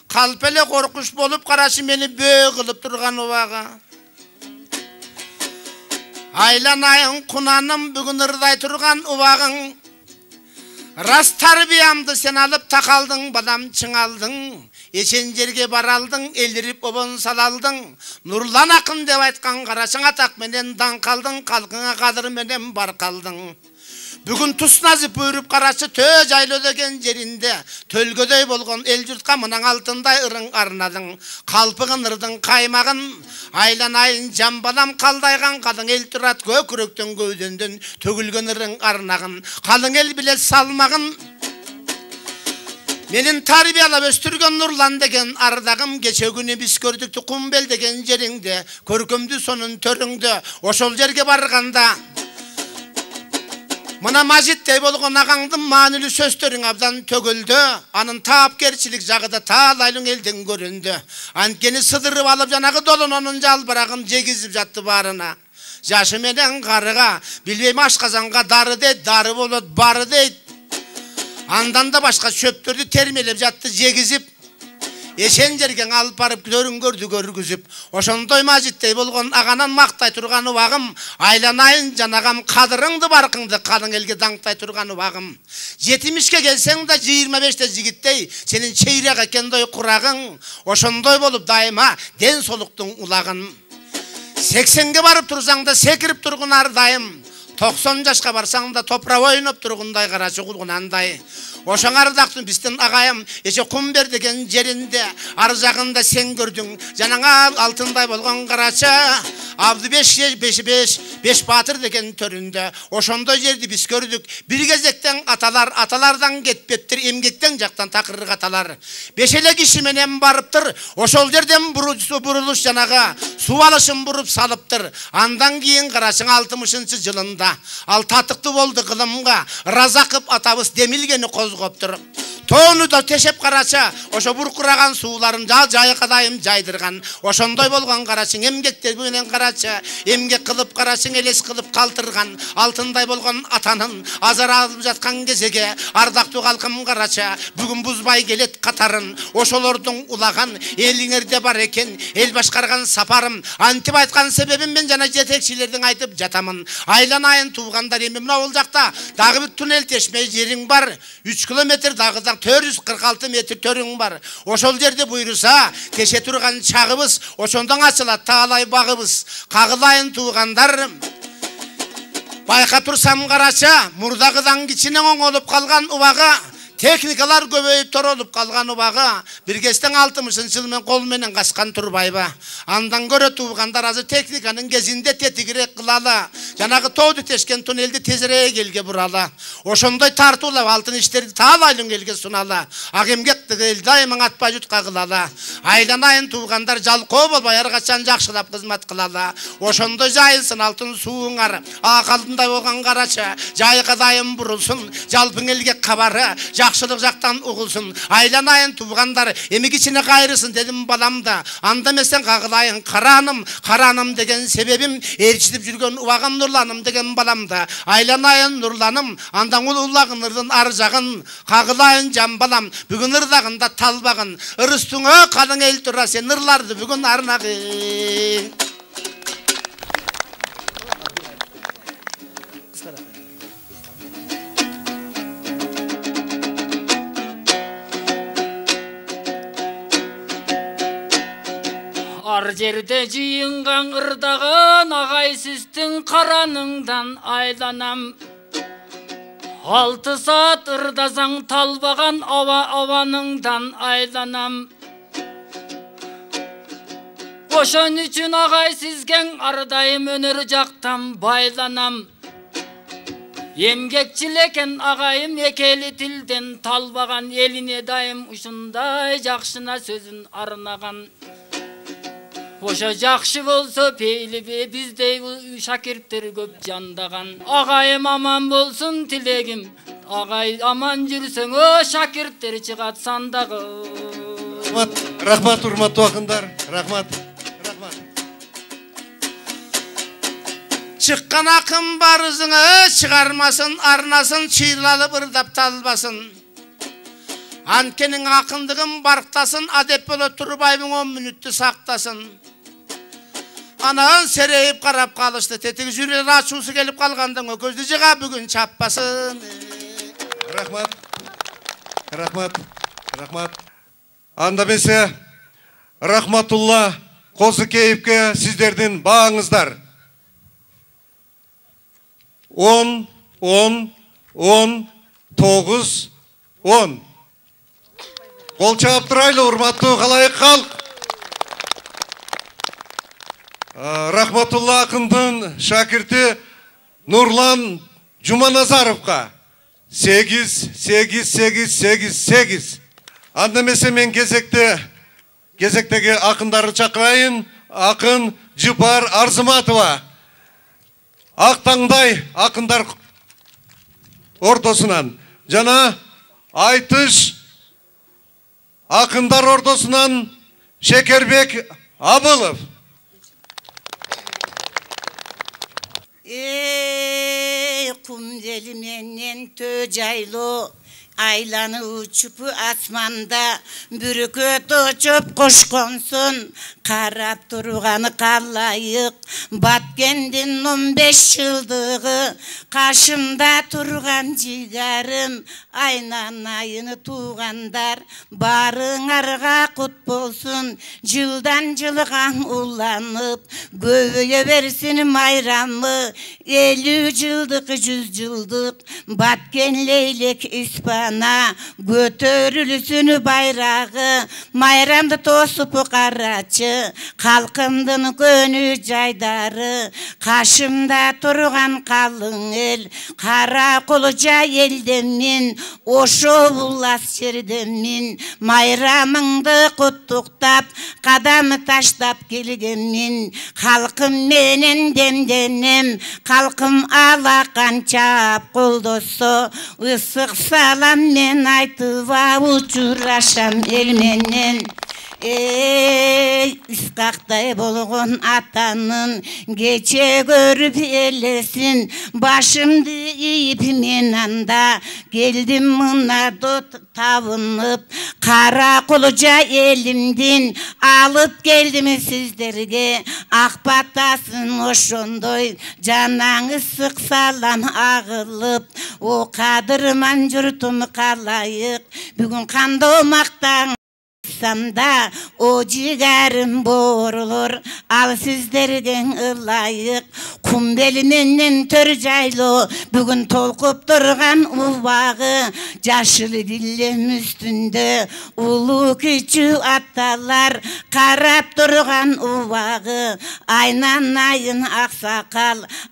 Қалпеле қорқыш болып қарашы мені бө қылып тұрған уаға. Айланайын құнаным бүгін ырдай тұрған уағың. Рас тарбиямды сен алып тақалдың, балам чыңалдың. Ешен жерге баралдың, еліріп обын салалдың. Нұрлан ақын деп айтқан қарашың атақ менен дан қалдың, қалқыңа қадыр менен бар қалдың. Бүгін тұс назып өріп қарашы тө жайлы деген жерінде, төлгөдөй болған ел жұртқа мұнан алтындай ырың арнадың. Қалпығын ырдың қаймағын, айланайын жан балам қалдайған, қалың ел тұрат көкіректен көйденден төгілген ырың арнағын. Қалың ел білет салмағын, менің тарбиялап өстірген Нұрлан деген ардағым. Кеше күні біз көрдікті Құмбел деген жеріңде, көркімді сонын төріңді. Ошол жерге барғанда мына мажиттей болған ағаңдың манылы сөздерің абдан төгілді. Анын таапкерчилик жагыда таалайлың елден көрінді. Анткени сыдырып алып жанагы долон onun жалбырагын жегизип жатты барына. Жашы менен карыга билбейм ашказанга дары дейт, дары болот бары дейт. Андан да башка шөптөрдү термелеп жатты жегизип. Ешен жерген алып барып көрүнгөрдү көргүзүп. Ошондой мажиттей болгон аганан мактай турган убагым. Айланайын жанагам кадырыңды баркыңды калың элге даңктай турган убагым. 70ке келсең да 25те жигиттей сенин чейрек экендой курагың. Ошондой болуп дайыма ден солуктун улагын. 80ге барып турсаң да секирип тургун ардайым. 90 жашка барсаң да топра ойноп тургундай карачы кулгунандай. Ошоң ардактын биздин агайым эше Кумбер деген жеринде ар жагында сен көрдүң. Жанаңа алтындай болгон карачы Абдыбеш батыр деген төрүндө. Ошондой жерди биз көрдүк. Бир кезектен аталардан кетпептир, эмгектен жактан такырга аталар. Бешеле киши менен барыптыр. Ошол жерден бурулуш жанага суу алышын буруп салыптыр. Андан кийин карачың 60-жылында ал татыктуу болду кылымга. Разакып атабыз демилгени козгоптур. Тоonu да тешеп карача, ошо буркураган сууларын жайыкка дайым жайдырган. Ошондой болгон карачың эмгектер менен карача, эмгек кылып карачың элес кылып калтырган. Алтындай болгон атанын азар алып жаткан кезеге ардактуу калкым карача, бүгүн бузбай келет катарын. Ошолордун улаган элиңерде бар экен, эл башкарган сапарым. Антип айткан себебим мен жана жетекчилердин айтып жатамын. Айланайын туугандар эми мына бул жакта дагы бир туннель тешмей жериң бар. 3 километр дагы бар, 446 метр төрүң бар. Ошол жерде буйруса, кеше турган чагыбыз, ошондон ачылат таалай багыбыз. Кагылайын туугандар. Байка турсам карача, мурдагыдан кичине оңолуп калган убага, техникалар көбөйүп торолуп калган убага, биргестен 60-жылы мен кол менен качкан турбайбы. Андан көрө туугандар азыр техниканын кезинде тетигирээк кылалы. Жанагы тоодо тешкен туннелди тезирээк элге буралы. Ошондой тартуулап алтын иштерди таалайлын элге суналы. Ак эмгекти эл дайыма атпай жутка кылалы. Айланайын туугандар жалкоо болбой ар качан жакшылап кызмат кылалы. Ошондой жайылсын алтын сууңар. Акалдындай болгон карача, жайга дайым бурулсун, жалпың элге кабары, жакшылык жактан угулсун. Айланайын туугандар, эми кичине кайрысын дедим баламда. Анда эмесен кагылайын караным деген себебим ээрчитип жүргөн убагым нурланым деген баламда. Айланайын нурланым, андан улуулагын ырдын ар жагын, кагылайын жан балам, бүгүн ырдагында талбагын, ырыстыңө калың эл тура сен ырларды бүгүн арнагын. Ар жерде жыйынган ырдаган агайсыздын караныңдан айланам. 6 saat ырдасаң талбаган аваныңдан айланам. Ошон үчүн агайсызген ардайым өнөр жактан байланам. Эмгекчил экен агайым экели тилден талбаган, элине дайым ушундай жакшына сөзүн арнаган. Ошо жакшы болсо пейли биздей шакирттер көп жандаган. Агайым аман болсун тилегим, агай аман жүрсөңө шакирттер чыгат сандагы. Рахмат, урматтуу акындар, рахмат. Чыккан акын барызыңы чыгармасын, арнасын чыйлалып ырдап талбасын. Анкенин акындыгын барктасын, адеп боло турбайбың 10 мүнөттү сактасын. Анан серейип карап калышты, тетиги жүрөр ачуусу келип калгандын көздү жыга бүгүн чаппасын. Рахмат. Анда бесе Рахматулла Козыкеевке сиздердин бааңыздар. 10, 10, 10, 9, 10. Кол чаап турайлы, урматтуу калайык калк. Рахматулла акындын шакирти Нурлан Жуманазаровка 8, 8, 8, 8, 8. Анда эмесе мен кезектеги акындарды чакырайын. Акын Жыпар Арзыматова. Ак таңдай акындар ортосунан жана айтыш акындар ортосунан Шекербек Абылов. Kum deli menen tö jaylo aylanı uçup asmanda bürküt uçup koşkonsun karap turganı kallayık Batkendin 15 yıldığı karşımda turgan cigarım aynan ayını tuğandar barın arga kut bolsun jıldan jılgan ulanıp göğe versin mayramı 50 yıldık 100 yıldık Batken leylek İspana götörülsün bayrağı mayramdı tosup karaçı kalkımdın gönü caydarı kaşımda turgan kalın el kara koluca eldemin oşo bulas yerdemin mayramыңды kutuktap kadamı taştap kelgemin kalkım menen demdenim kalkım alakan çap koldosu ısık salam men aytıva uçuraşam el menen Ey ıskakтай bolğon atanın geçe görüp elesin başımdı iyip men anda geldim mına tavınıp kara kuluca elimdin alıp geldim sizlerge akbatasın oşondoy cananı sıksalan ağılıp o kadırman jurtum kalayık bugün kandomaktan samda o ciğerim borulur al sizlerge ılayık kum beliminin törcaylı bugün tolkup durgan uvağı yaşıl dillim üstünde ulu küçü atalar karap durgan uvağı aynanayın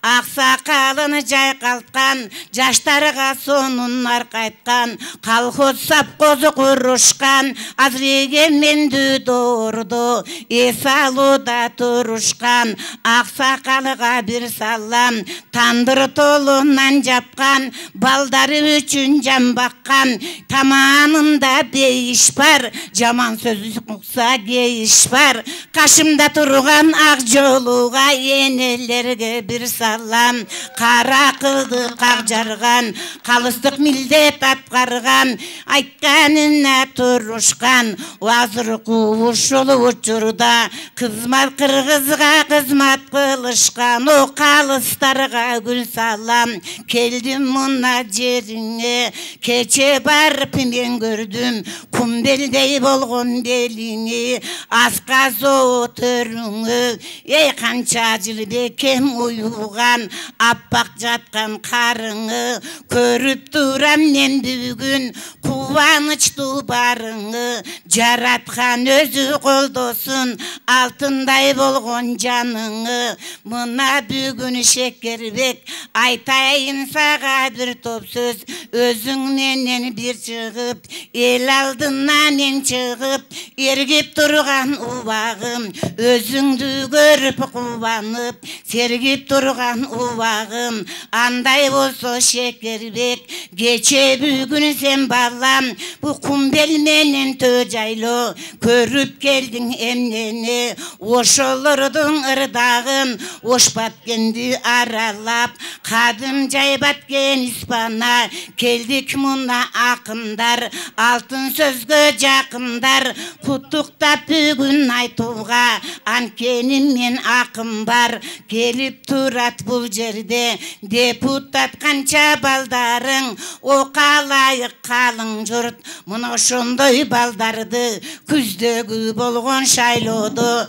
aksakalını jaykaltkan jaştarga sonunlar kaytkan kalkoz sapkozu kuruşkan azrege mendü doğurdu esaluda turuşkan aksakalıga bir sallam tandır tolundan japkan baldarı üçün cam bakkan tamamında beyiş var jaman sözü kuksa geyiş var kaşımda turgan akjoluğa yenelerge bir sallam kara kıldı kakjargan kalıstık millet atkargan aytkanına turuşkan vazır kuvuşulu uçurda kızmat kırgızga kızmat kılışkan o kalıstarga gül salam keldim muna jerine keçe barıp men gördüm kumbeldey bolğon belini askazo törüngü ey kança jıl bekem uyugan appak jatkan karıngı körüp duram men bugün kuvanıçlı barıngı jaratkan özü koldosun altınday bolğon canıngı mına bugün şekerbek aytayın sağa bir top söz özüңнен bir çıgıp el aldından en çıgıp ergip durgan ubagım özüңdü görüp kuvanıp sergip durgan ubagım anday bolsa şekerbek geçe bugün sen ballam bu kumbel menen töjaylı körüp geldin emneni oşolurdun ırdağın oşbatkendi aralap kadım jaybatken ispana keldik muna akındar altın sözgö jakındar kutuktap bugün aytuga ankenim men akım var kelip turat bul jerde deputat kança baldarың o kalayık kalın jurt muna oşondoy baldardı küzdögü bolğon şaylodu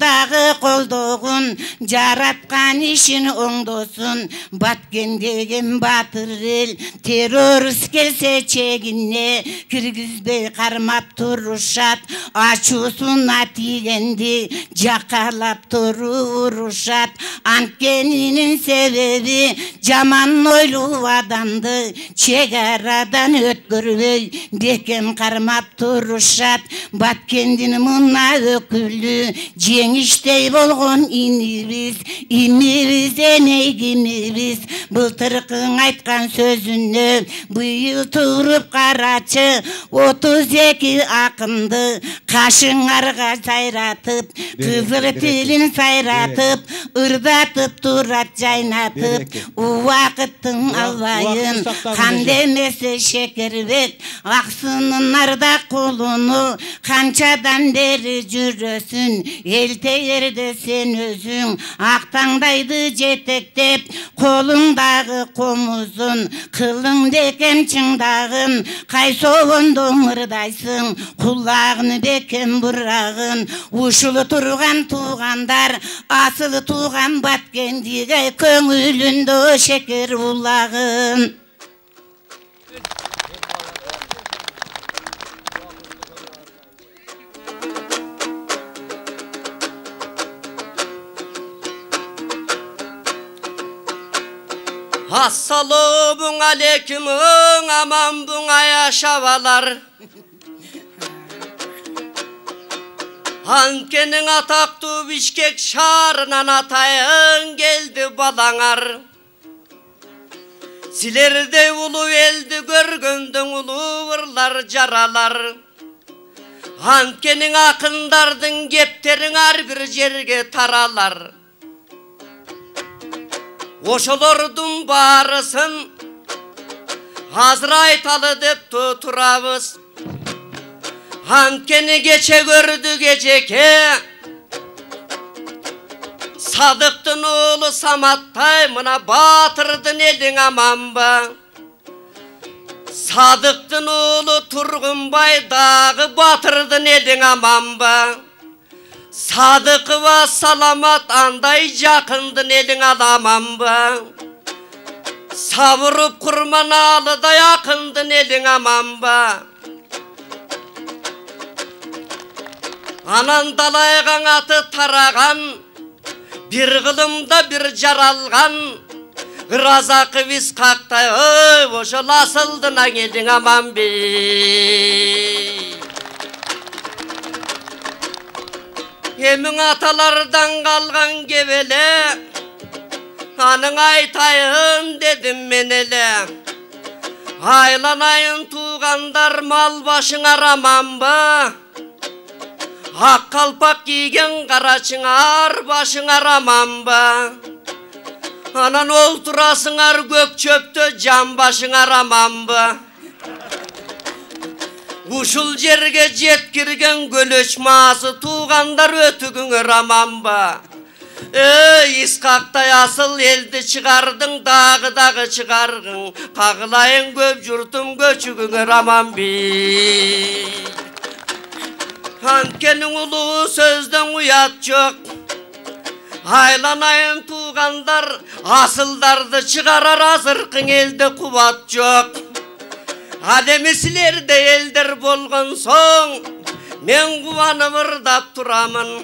dağı koldoğun jaratkan işin oңдоsun batkendegen batır el terörist gelse çeginne kirgizbey karmap turuşat açusuna tigendi jakarlap turuşat antkeninin sebebi jaman oylu adamdı çegaradan ötkürüy bekem karmap turuşat batkendini muna öküldü jеңiştey bolğon inimiz eneygimiz былтыркың айткан сөзүнө быйыл туруп карачы 32 акынды кашыңарга сайратып кызыл тилин сайратып ырдатып турат жайнатып убакыттын албайын кандемесе шекербек аксынын арда колуну канчадан бери жүрөсүн элтеерде сен өзүң актаңдайды жетектеп kolundagı komuzun kılın bekem çıngdağın kaysovunduğun ırdaysın kulağını bekem burağın uşulu turgan tuğandar asılı tuğan batkendiğe köngülünde şeker ulağın. Assalamun aleyküm aman buna yaşavalar. Ankenin ataktu Bişkek şarınan atayın geldi balanar. Silerde ulu eldi görgöndün ulu vırlar jaralar. Ankenin akındardın gepterin her bir jerge taralar. Oşolordun barısın hazır aytalı dep tuturabız. Ankeni geçe gördü geceke Sadıktın oğlu Samattay mına batırdın elin amanba. Sadıktın oğlu Turgunbay dağı batırdın elin amanba. Sadık ve salamat anday jakındın elin alamamba. Savurup kurman ağlıda yakındın elin amanba. Anan dalaygan atı taragan, bir kılımda bir jaralgan, Razakı viskakta oşo lasıldına gelin aman bey. Emin atalardan kalgan gevele, anın aytayın dedim men ele. Aylanayın tuğandar mal başın araman ba. Ak kalpak giygen karaçınar başın araman ba. Anan olturasınar gök çöptü can başın araman ba. Uşul jerge jetkirgen gölöçması tuğandar ötügün araman ba. İskakta asıl elde çıkardın dağı çıkargın. Kağılayın göp jurtum göçügün araman bi. Ankenin uluğu sözden uyat çok. Aylanayın tuğandar asıldardı çıkarar azırkın elde kuvat çok. Ademisler de eldir bolgun son men kuvanı vırdap turamın.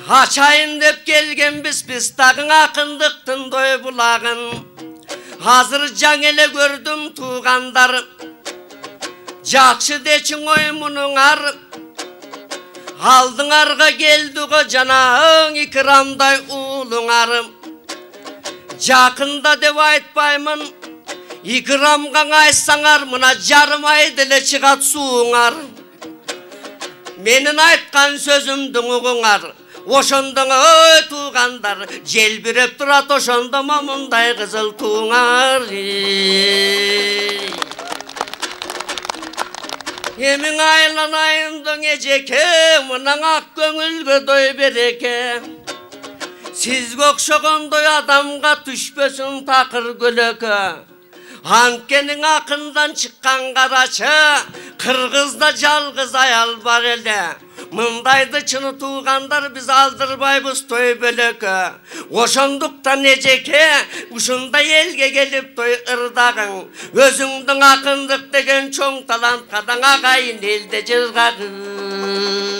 Açayın dep gelgen biz tağın akındıktın doy bulağın. Hazır can ele gördüm tuğandar. Jakşı deçin oymununar. Aldınarga geldi kocanağın ikramday uğlunar. Jakında dev aytpaymın. İkramgan aysanar mına jarım aydele çıkat suğunar. Menin aytkan sözümdün uğunar. Oşondun öy tuğandar. Jelbirep durat oşondum amınday kızıl tuğunar. Emin aylanayındın eceke, mınan ak gönülge doy bereke. Siz gökşoğun doy adamga düşbesin takır göleke. Ankenin akından çıkan karaçı, Kırgızda calgız ayal var ele. Mındaydı çını tuğandar biz aldırbaybız toy böleke. Oşonduktan eceke, uşunda elge gelip toy ırdağın. Özüngdün akındık degen çoğun talant kadan ağayın elde cırgağın.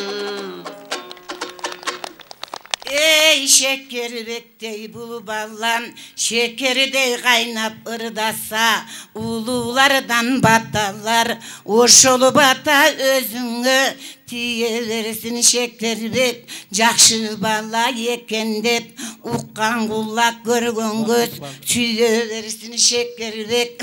Ey şekeri bektey bulu ballan, şekeri de kaynap ırdasa, ululardan batallar, oşolu bata özüngü, tiyelersin şekeri bek, jakşı balla yekendep, ukkan kullak görgön göz, tüyelersin şekeri bek.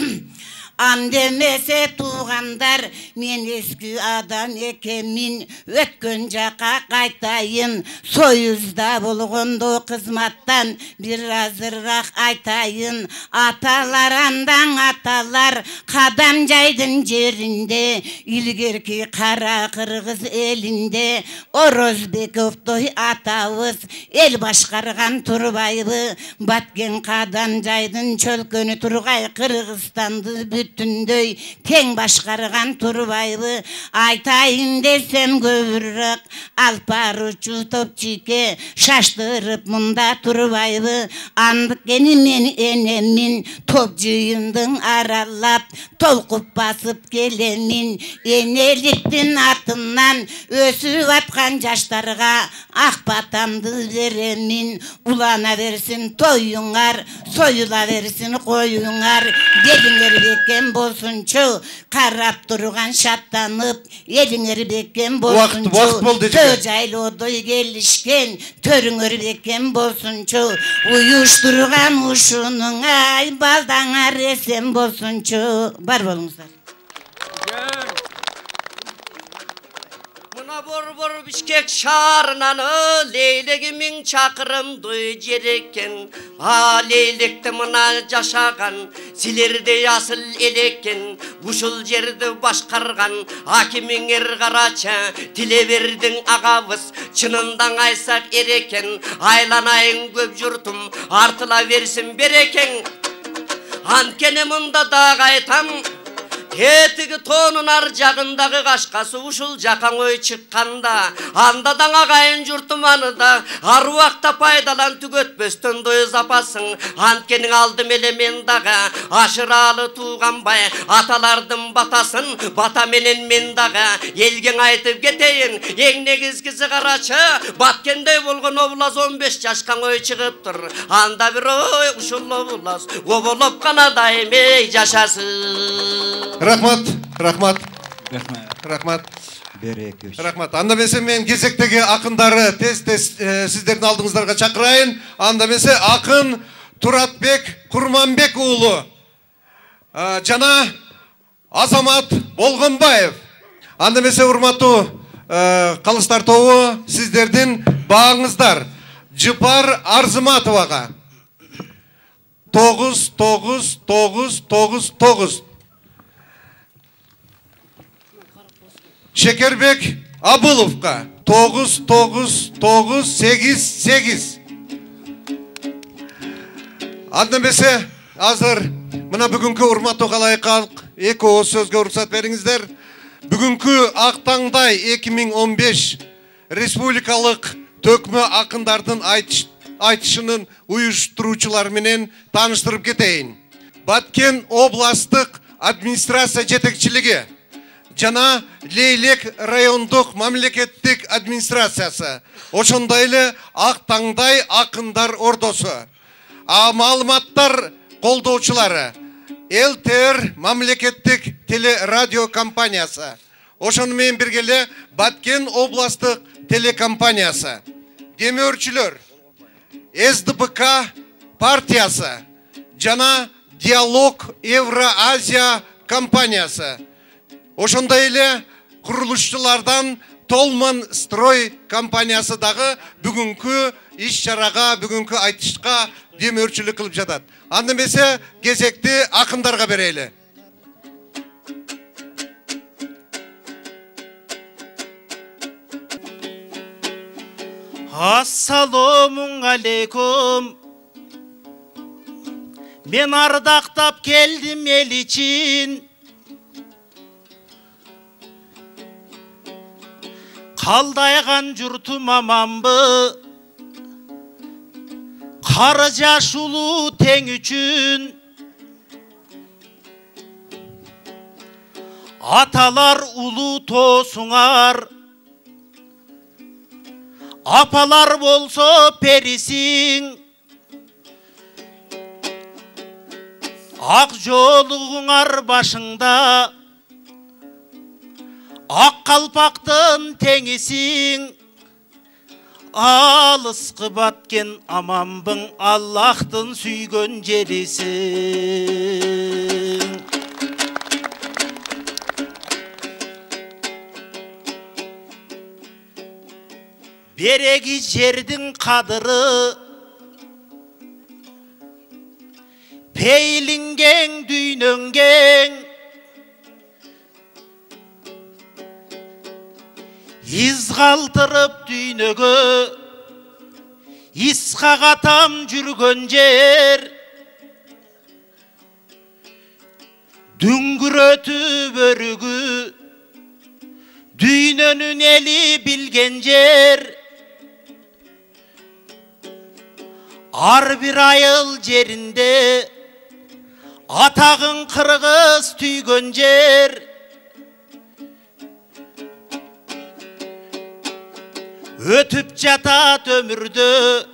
Am demese tuğandar, men eski adam ekemin, ötkön jaka kaytayın, soyuzda bolgondo kızmattan bir azırrak aytayın. Atalarından atalar, kadam jaydın jerinde, ilgerki kara kırgız elinde, Orozbekovtoy atavız, el başkargan turbaybı, batken kadam jaydın çölkönü turgay Kırgızstandı bütündöy, teң başkargan turbaybı, aytayın desem gövürrök, alparuçu topçike, şaştırıp munda turbaybı, andık men enemin, topçuyundun aralap, tolkup basıp gelemin, eneliktin atından, ösüp atkan jaştarga, ak batamdı veremin, ulana versin toyungar, soyula versin koyungar, gelinger bekken bolsunçu, karap durgan şattanıp, elinger bekken bolsunçu, töjaylı odoy gelişken, törüngör bekken bolsunçu, uyuşturgan uşunun ay, baldaňa resem bolsunçu. Bar bolуңуздар. Bor Bişkek şarынан leylegi min çakırımdı jereken. Leylekti mına jaşagan silerde asıl eleken. Buşul жерді başkargan hakimin ergaraça tile verdin ağabız çınından aysak ereken. Aylanayın köp jurtum artıla versin bereken. Ankene mında da gaytam Ketigi tonun arjagındağı kaşkası uşul jakan oy çıkkanda andadan agayın jurtumanıda aruakta paydalan tügötböstön doy zapasın antkenin aldım elemen daga aşıralı tuğan bay atalardım batasın bata menen men daga elgen aytıp keteyin eң negizgisi karaçı batkendey bolgon oblaz 15 yaşkan oy çıkıptır anda bir oy uşul oblaz obolop kanaday mey jaşasın. Рахмат. Рахмат. Анда месе мен кезектеги акындары тез сиздердин алдыңыздарга чакырайын. Анда месе акын Туратбек Курманбек уулу жана Азамат Болгонбаев. Анда месе урматтуу калыстар тобу сиздердин бааңыздар Жыпар Арзыматовага 9. Şekerbek Abılov'ga 9. Andemese hazır mına bugünkü urmatı kalayıqalq eki o sözge ruhsat veriңizdер. Bugünkü Ақтаңдай 2015 Respublikalık tökme akındardın айтышынын uyuşturucular menen tanıştırıp keteyин. Баткен областық администрация жетекчилиги жана Leylek райондук мамлекеттик администрациясы, ошондой эле Ақтаңдай акындар ордосу, маалыматтар колдоочулары, ЛТР мамлекеттик телерадио компаниясы, ошону менен бирге эле Баткен областык телекомпаниясы, демөөрчүлөр, СДПК партиясы, жана Диалог Евразия компаниясы, ошондой эле курулушчулардан Толман Строй компаниясы дагы бүгүнкү иш-чарага, бүгүнкү айтышка демөөрчүлүк кылып жатат. Анда эмесе кезекти акындарга берели. Ассаламун алейкум. Мен ардактап келдим эл ичин. Калдайган журтум аманбы, кары жаш улуу тең үчүн. Аталар улуу тоосуңар, апалар болсо перисиң. Ак жолуңар башыңда, ак калпактын теңисиң. Алыскы Баткен аманбың, Аллахтын сүйгөн жерисиң. Береги жердин кадыры, пейлиңгең дүйнөңгең. Из калтырып дүйнөгө, Исхак атам жүргөн жер. Дүңгүрөтүп өрүгү, дүйнөнүн эли билген жер. Ар бир айыл жеринде, атагың кыргыз түйгөн жер. Өтүп жатат өмүрдө,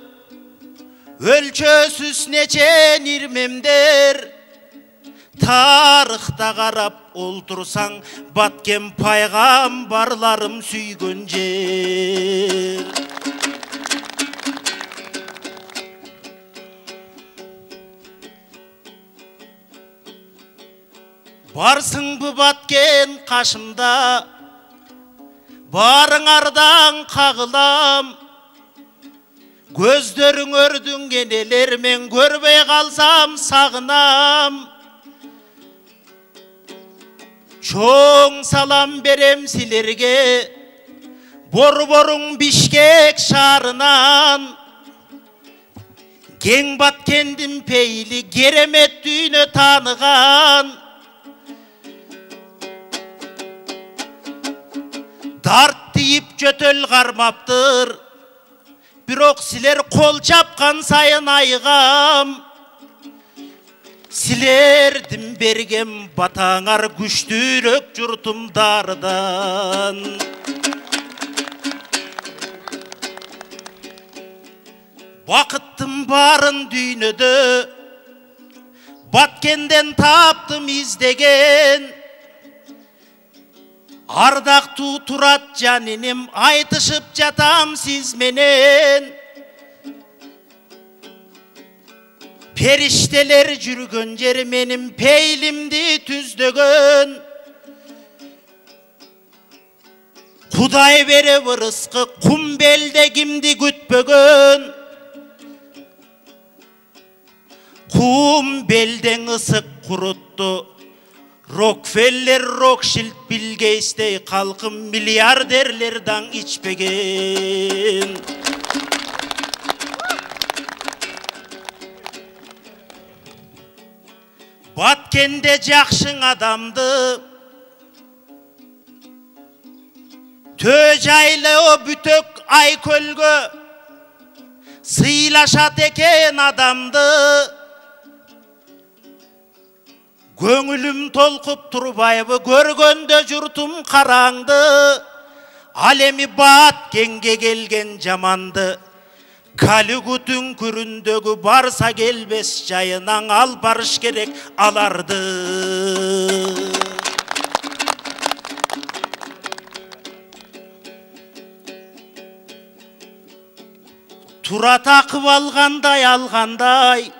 өлчөсүз нече нирмемдер. Тарыхта карап олтурсаң, Баткен пайгамбарларым сүйгөн жер. Барсыңбы Баткен кашымда, Barыңарdan қағылам, көздерің өрдүнген елер, мен көрбей қалсам сағынам. Çoğun salam berem silerge, Borborun Bişkek şarınan, Gen bat kendim peyli, Geremet düğünü tanıgan. Dart deyip götöl karmaptır, Birok siler kol çapkan sayın ayğam. Silerdim bergem batağar güçtürök jurtumdardan. Vakıttım barın düğünödö, Batkenden taptım izdegen. Ardaqtu turat janinim, aytışıp jatam siz menen. Perişteler jürgön jeri menim peylimdi tüzdөгөн. Kuday bere vırıskı kum belde kimdi gütbөгön. Kum belden ısık kuruttu. Rockefeller, Rothschild, Bill Gates'tey kalkım milyarderlerden içpegen. Batkende jakşın adamdı, Töjaylı o bütök ay kölgö, Sıylaşat eken adamdı. Göңülüm tolkup turbaybı, Görgönde jurtum karandı. Alemi Batkenge gelgen jamandı. Kaligutun küründögü barsa gelbes jayınan al barış gerek alardı. Turat akıp alganday alganday,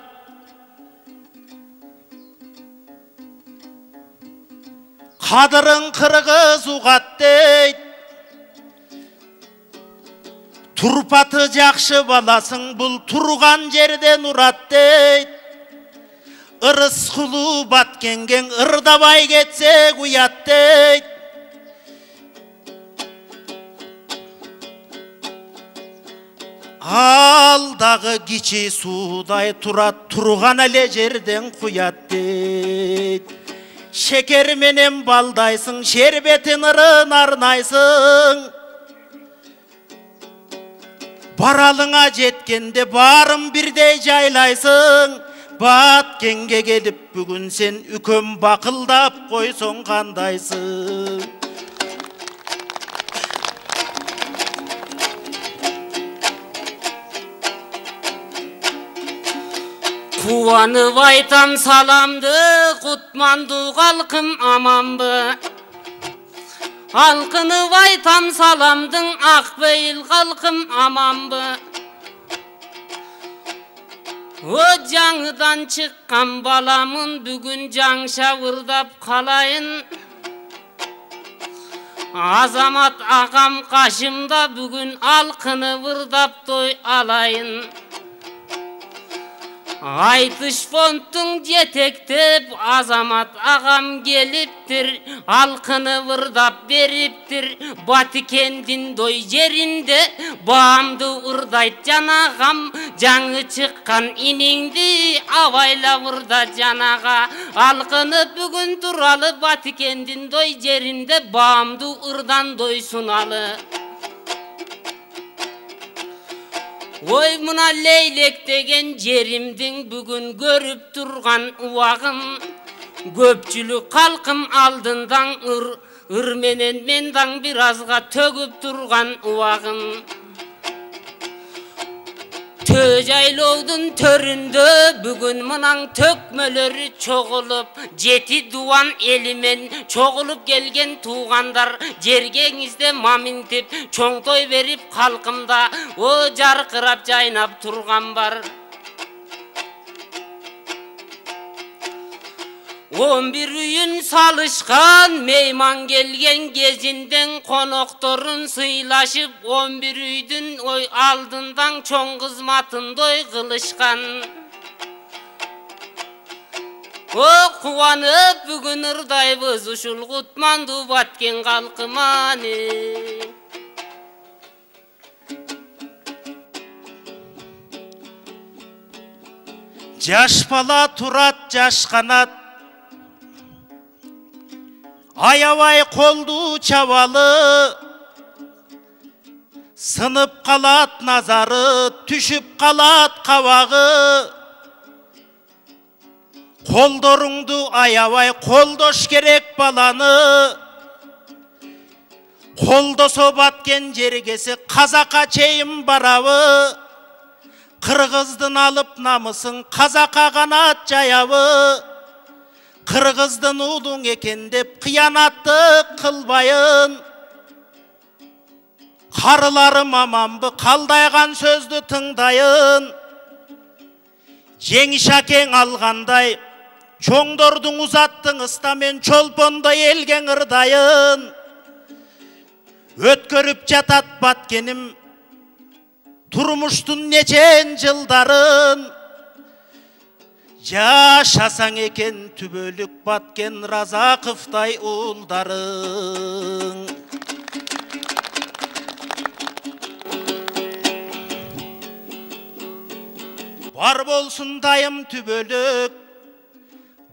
Kadırın kırgız ugat deyt. Turpatı jakşı balasın, bul turgan jerden urat deyt. Irıskulu Batkengen ırdabay getsek uyat deyt. Aldağı giçi suday turat, turgan ele jerden kuyat deyt. Şeker menem baldaysın, şerbetin ırın arnaysın. Baralına jetkende barım birde jaylaysın. Batkenge gelip bugün sen üköm bakıldap koyson kandaysın. Kuvanıp aytam salamdı, Kutmandu kalkım amanbı. Halkınıp aytam salamdın, Akbeyil kalkım amanbı. O жаңыдан çıkkan balamın, Bugün жаңша vırdap kalayın. Azamat ağam kaşımda, Bugün alkını vırdap toy alayın. Aytış fonttun jetektep, Azamat ağam geliptir, Alkını vırdap beriptir. Batkendin doy jerinde, Bağımdı ırdayt janagam. Жаңы çıkkan iningdi, Avayla vırda janaga. Alkını bugün turalı, Batkendin doy jerinde, Bağımdı ırdan doy sunalı. Oy muna leylek degen jerimdin bugün görüp turgan uwagım. Köpçülük kalkım aldından ır menen mendan birazga tögüp turgan uwagım. Töjayloğdun töründö bugün mınan tökmölörü çoğulup, Jeti duan elimen çoğulup gelgen tuğandar, Jergеңizde mamintip çoğ toy verip kalkımda, O jarkırap jaynap turgan bar. 11 үйün salışkan, meyman gelgen gezinden konoktorun sıylaşıp 11 üydün aldından çoğun kızmatındoy kılışkan. O kuvanıp bugün ırdaybız uşul kutmandu batken kalkımani. Жаш бала турат жаш канат, аябай колду чабалы, сынып калат назары, түшүп калат кабагы. Колдоруңду аябай колдош керек баланы, колдосо баткен жергеси казакка чейин барабы. Кыргыздын алып намысын казакка канат жаябы. Кыргыздын уулуң экен деп кыянатты кылбайын. Карыларым аманбы калдайган сөздү тыңдайын. Жеңиш акең алгандай чоңдордуң узаттың ыстамен чолпондой элген ырдайын. Өткөрүп жатат баткеним турмуштун нечен жылдарын. Жашасаң экен түбөлүк баткен Разаковдай уулдарың. Бар болсун дайым түбөлүк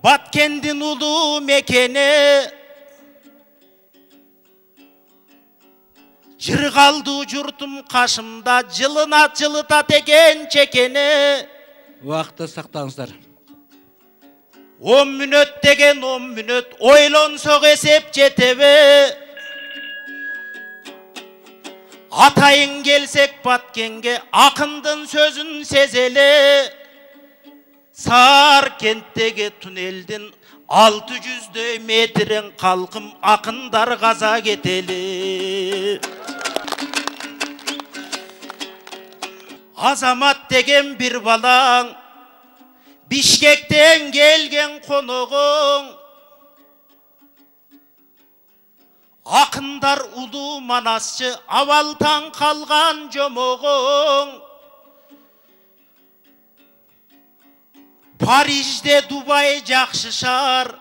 баткендин улуу мекени. Жыргалду журтум кашымда жылына жылытат экен чекени. Убакытты сактаңыздар. 10 мүнөт деген 10 мүнөт ойлонсок эсеп жетеби? Атайын келсек баткенге акындын сөзүн сезели. Саар кенттеги туннелдин 600 метрин калкым акындар каза кетели. Азамат деген бир балаң, Бишкектен келген коногуң. Акындар улуу манасчы, абалтан калган жомогуң. Парижде Дубай жакшы шаар,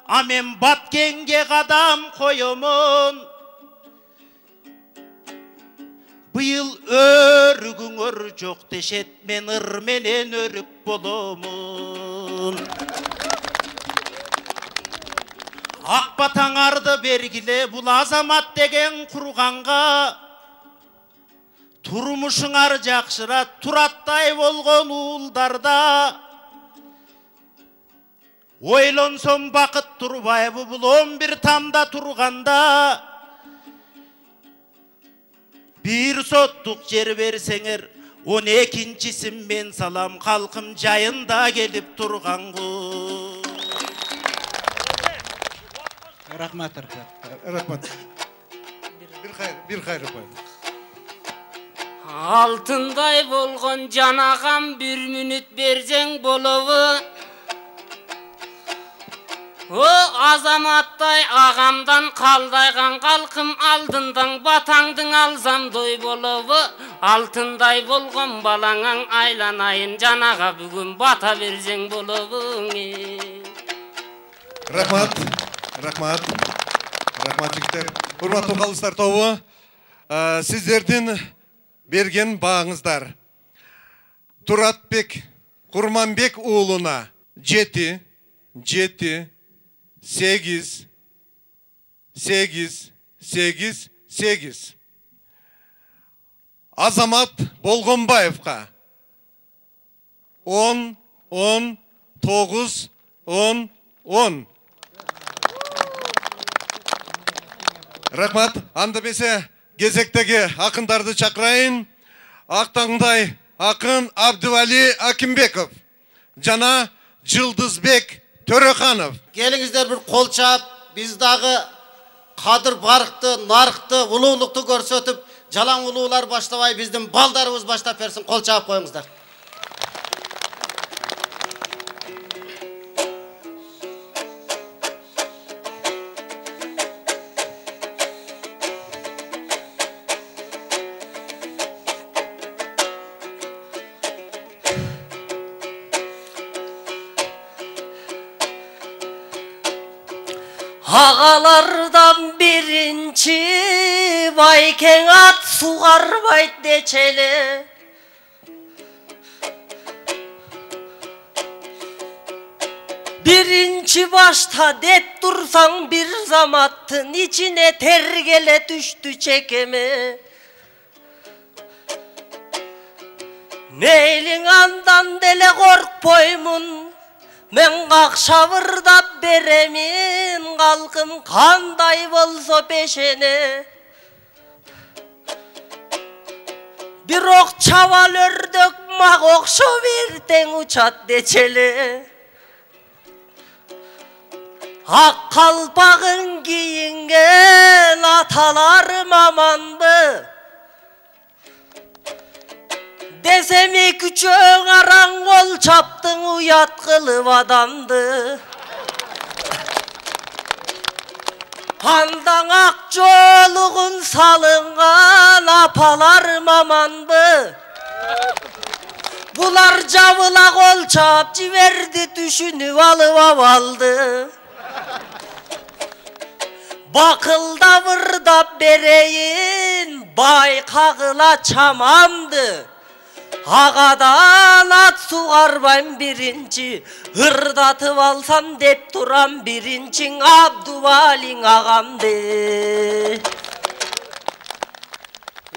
а мен Баткенге кадам коёмун. Быйыл өрүгүңөр жок дешет, мен ыр менен өрүк боломун. Ак батаңарды бергиле, бул Азамат деген курганга. Турмушуңар жакшырат, Тураттай болгон уулдарда. Ойлонсом Бакыт Турбаевы бул 11 тамда турганда. Bir sottuk жер берсеңер, 12-чисин мен салам, халкым жайында келип турганго. Рахмат. Рахмат. Bir хайр апай. Алтындай болгон жанагам 1 мүнөт берсең болобу? О Азаматтай агамдан калдайган калкым алдындан батаңдың алзамдой болобу? Алтындай болгон балаңаң айланайын жанага бүгүн бата берсең болобу? Рахмат жигиттер. Урматтуу калыстар тобу, сиздердин берген бааңыздар Туратбек Курманбек уулуна 7 8 Азамат Болгонбаевка 10 9 10. Рахмат. Анда бесе кезектеги акындарды чакырайын. Актаңдай акын Абдывали Акимбеков жана Жылдызбек Төрөканов. Келиңиздер bir кол чаап, биз дагы кадыр барыкты, нарыкты, улуулукту көрсөтүп, жалаң улуулар баштабай биздин балдарыбыз баштап берсин. Кол чаап коюңуздар. Ağalardan birinci Vayken at suğarbayt deçeli. Birinci başta dep dursan bir zamattın içine tergele düştü çekeme. Neylin andan dele korkpoymun, men kakşavırda beremin, kalkım kanday bolsa peşene. Bir ok çaval ördök mak okşu verten uçat deçeli. Ak kalpağın giyingen atalarım amandı. Desemi küçüğün aran kol çaptın uyat kılıp adamdı. Handan akçoluğun salıngan apalarım amandı. Bular cavıla kol çap civerdi düşünüp alıp avaldı. Bakılda vırda bereyin baykağıla çamamdı. Ağadan at suğarbayım birinci, hırdatıp alsam dep duran birincin Abduvalin ağamdı.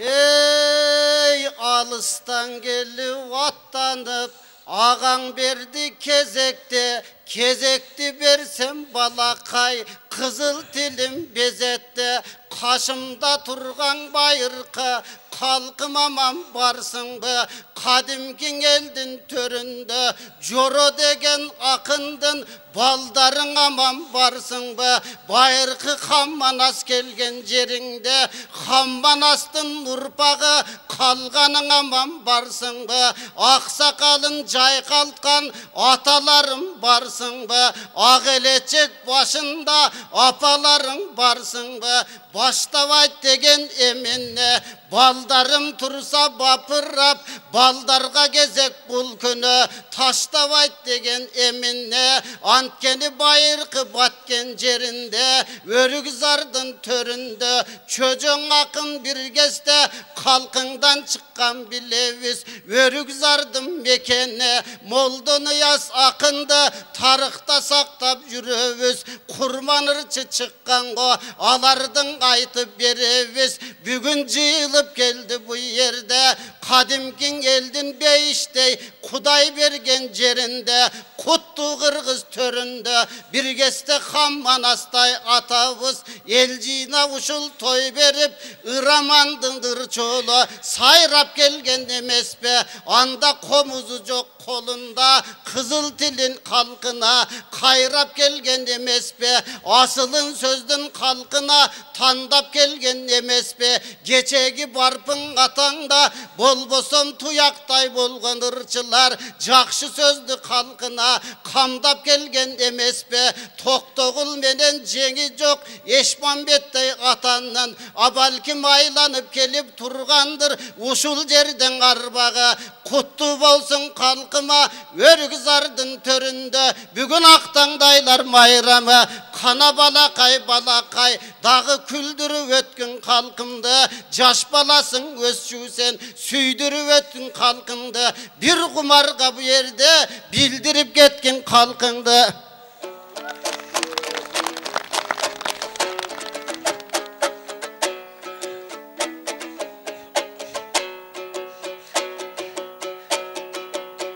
Ey alıstan gelip atlanıp ağan verdi kezekte, kezekti versem balakay, kızıl tilim bezette, kaşımda turgan bayırka, kalkımamam varsın be, kadimkin eldin töründe, joro degen akındın, baldarın amam varsın be, bayırkı Hammanas gelgen jerinde, Hammanastın urpağı, kalganın amam varsın be, aksakalın jaykaltkan, atalarım varsın be, ağelecek başında, apalarım varsın be, baştavayt degen eminne, baldarım tursa bapırrap, baldarga gezek bul künü, taştavayt degen eminne, antkeni bayırkı batken jerinde, örük zardın töründe, çocuğun akın bir gezde, kalkından çıkan bileviz, örük zardım mekene, moldonu yaz akında, tarıkta saktap yürüvüz, kurmanırçı çıkkan o, alardın aytıp bereviz, bugün cıyılıp geldi bu yerde, kadimkin eldin beyiştey, kuday bergen jerinde, kuttu kırgız töründe, bir geste Hammanastay atavuz, elcine uşul toy berip, ıramandındır çoğulu, sayrap gelgen emes be, anda komuzu çok kolunda, kızıl tilin kalkına, kayrap gelgen emes be, asılın sözdün kalkına, tandap gelgen emes be, geçegi barpın atanda, bol bosom tuyaktay bolgan ırçılar, jakşı sözdü kalkına, kamdap gelgen emes be, toktogul menen jengi jok, eşmambettey atandan, abalkim aylanıp kelip turgandır, uşul jerden arbağa, kuttu bolsun kalkıma, örgü zardın töründe, bugün aktandaylar mayramı, kana balakay balakay, dağı küldürüp ötkün kalkımdı, jaş balasın özçüsen, süydürüp ötkün kalkımdı, bir kumarga bu yerde, bildirip ketkin kalkındı.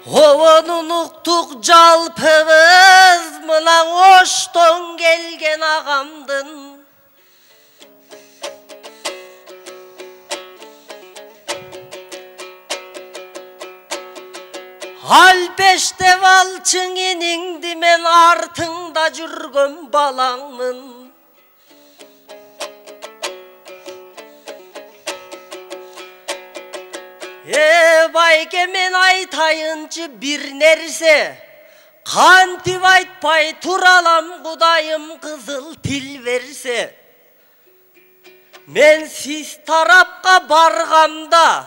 Hovan unuktuk jalpımız, mınan oşton gelgen ağamdın. Halpeşte valçın inindi men artında jürgön balаңмын. Bayke men aytayınçı bir nerse, kantip aytpay turalam kudayım kızıl til verse. Men siz tarapka bargamda,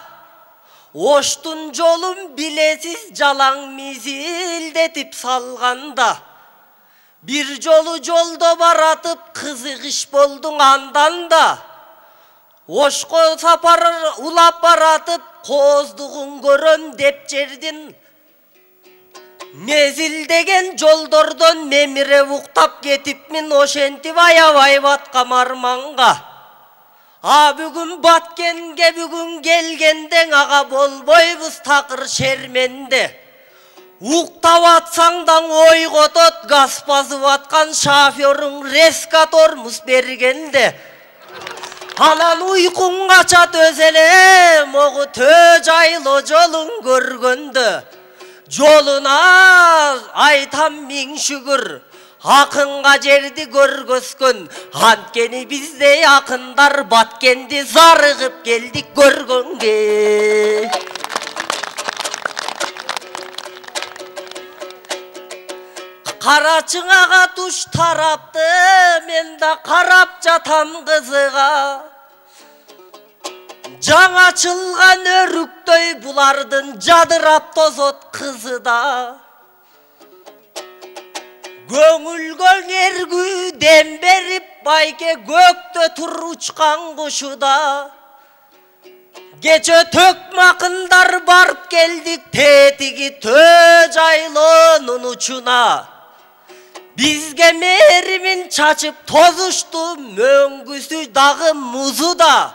oştun jolum bilesiz jalang mizildetip salganda, Bir jolu jolda baratıp kızıgış boldun andan da. Oşko sapar ulap baratıp kozduğun görön dep jerdin. Mezildegen joldordan memire uktap ketipmin oşenti vaya batkan armanga. Bugün batkenge bugün gelgenden ağa bolboybuz takır şermende. Uktap atsangdan oy kotot gaz basıp atkan şaförün reskatormus bergende. Anan uykun kaçat özelem oğu töjaylı jolun görgöndü. Joluna aytam ming şükür. Akınga жерди көргөскөн, анткени бизде акындар баткенди зарыгып келдик көргөнгө. Карачыңага туш тарапты, мен да карап жатам кызыга. Жаңа чылган өрүктөй булардын жадырап тозот кызы да. Көңүлгө эргүү дем берип байке көктө тур учкан кушуда. Кече төк макындар барып келдик тетиги Төжайлоонун учуна. Бизге мээримин чачып тозушту мөңгүсү дагы музу да.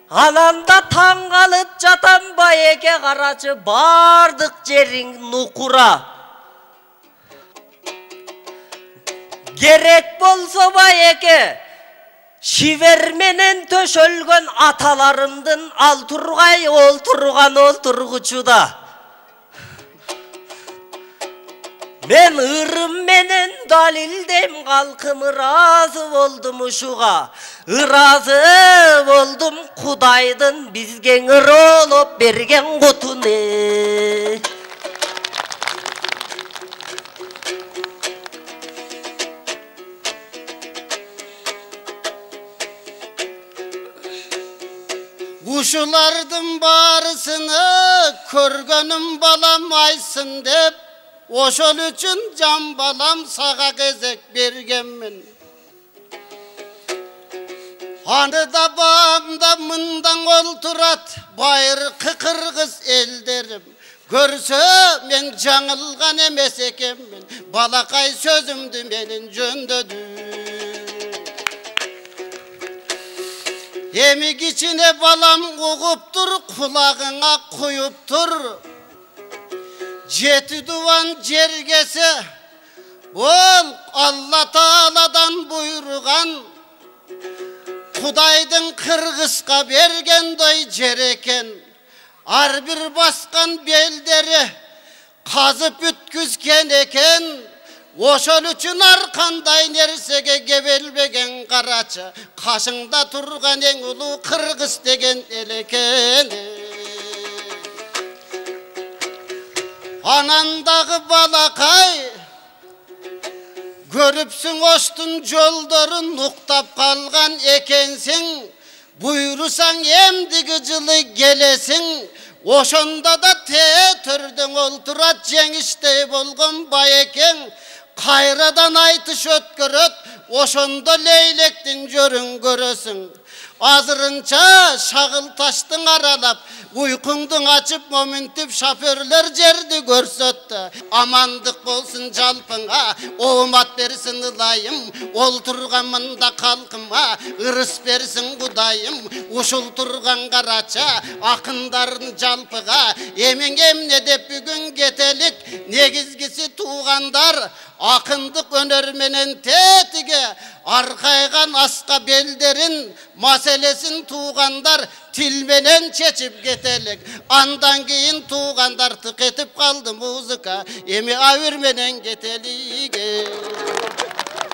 Ананда таң калып жатам байеке карачы бардык жериң нукура. Gerek bolsa bayeke, şiver menen töşölgön atalarımdın al turgay olturgan olturguçuda. Men ırım menen dalildem kalkımı razı oldum uşuğa. Razı oldum Kudaydın bizge ır olup bergen kutunu. Uşulardın barısını körgönüm balam aysın dep, oşol üçün can balam sağa gezek bergenmin. Anıda bağımda mından olturat, bayırkı kırgız elderim. Görse men жаңылған emez ekemmin, balakay sözümdü menin jöndödü. Emik içine balam kokup dur, kulağına koyup dur. Jeti duvan jergesi, ol Allah Taala'dan buyurgan. Kudaydın kırgızga bergen doy jereken. Ar bir baskan belderi, kazıp ütküzken eken. Oşol üçün arkanday nersege gebelbegen karaçı, kaşыңda turgan en ulu kırgız degen eleken. Anandağı balakay, görüpsün oştun joldorun uktap kalgan ekensin. Buyurusan emdigi жылы gelesin. Oşonda da türdün olturat jеңiştey bolgon bayeken. Kayradan aytış ötköröt, oşonda leylektin jörün görösün. Azırınça şagıl taştın aralap, uykundun açıp momintip şoförler jerdi görsöttü. Amandık bolsun jalpıňa, omat bersin ılayım, olturgamında kalkıma, ırыс bersin Kudayım, uşul turgan karaça, akındarın jalpıga, emeň emne dep bugün getelik, negizgisi tuğandar, akındık önörmenen tetige, arkaygan aska belderin, meselesin tuğandar, tilmenen çeçip getelik. Andan keyin tuğandar tık etip kaldı muzika, emi avürmenen getelik.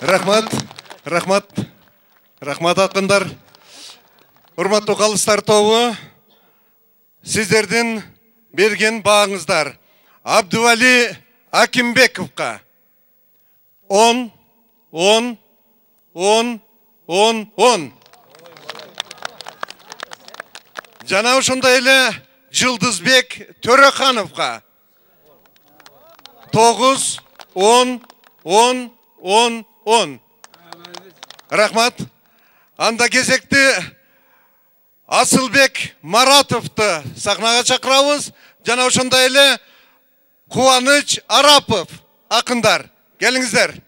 Rahmat, rahmat, rahmat akınдар. Урматтуу калыстар тобу, сиздердин берген багыңыздар Абдували Акимбековка 10. Жана ошондой эле Жылдызбек Төрөкановго 9. 10. Рахмат. Анда кезекті Асылбек Маратовты сахнаға шақырабыз. Жана ошондой эле Кубаныч Арапов акындар. Келиңиздер.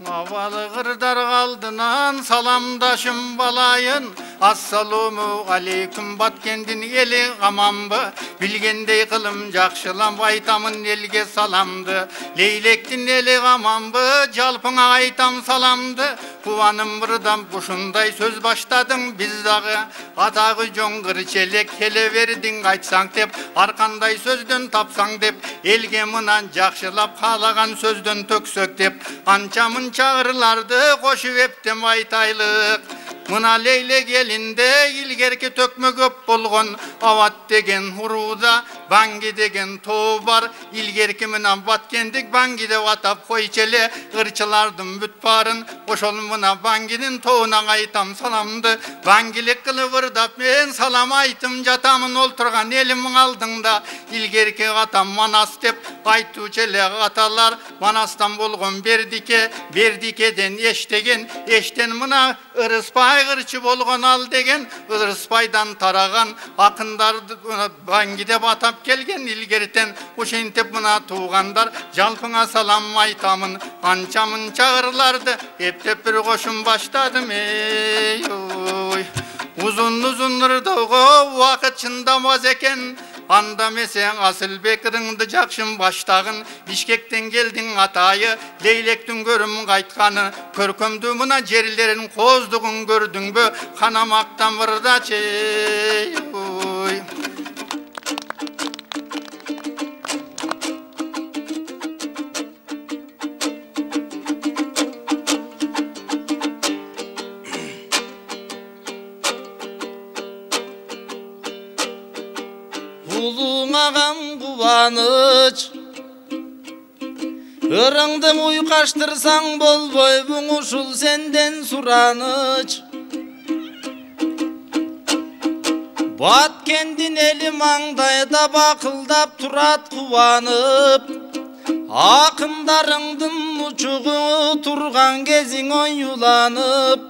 Авалы қырдар қалдынан саламдашым балайын. Ассаламу алейкум Баткендин елі ғамамбы. Білгендей қылым жақшылам айтамын елге саламды. Лейлектин елі ғамамбы, жалпыңа айтам саламды. Кубаным бұрдам бұшындай сөз баштадың біз дағы. Атағы жоңғыр челек келе бердің айтсаң деп, арқандай сөзден тапсаң деп, елге мұнан жақшылап қалаған сөзден төксөк деп, анчамын чағырларды қошып ептем айтайлық. Мына лейлек елінде илгерке төкмө көп болған, ават деген уруда, банги деген тоо бар. Илгерке менен Баткендик банги деп атап койчеле, ырчылардын бүт барын, ошол мына бангинин тоона айтам саламды. Бангилик кылып ырдап мен салам айтым жатамын олтурган элимин алдыңда. Илгерке атам Манас деп айтуучу эле аталар, Манастан болгон Бердике, Бердикеден Эштеген, Эштен мына Ырыспай ырчы болгон ал деген, Ырыспайдан тараган акындарды банги деп атап келген илгертен. Ошентип мына туугандар жалпыңа салам айтамын, анчамын чагырларды эптеп бир кошум баштадым. Эй ой, uzun ырдоого убакыт чындамаз экен. Анда месең Асылбек ырыңды жакшым баштагын, Бишкектен келдиң атайы, Лейлектин көрүм кайтканы, көркөмдүү мына жерлерин коздугун көрдүңбү, канамактан ырдачы. Ой. Улуңаган Кубаныч, ырыңды уйкаштырсаң болбойбу ушул сенден сураныч. Баткендин эли маңдайда бакылдап турат кубанып, акындарыңдын учугу турган кезиң оюланып.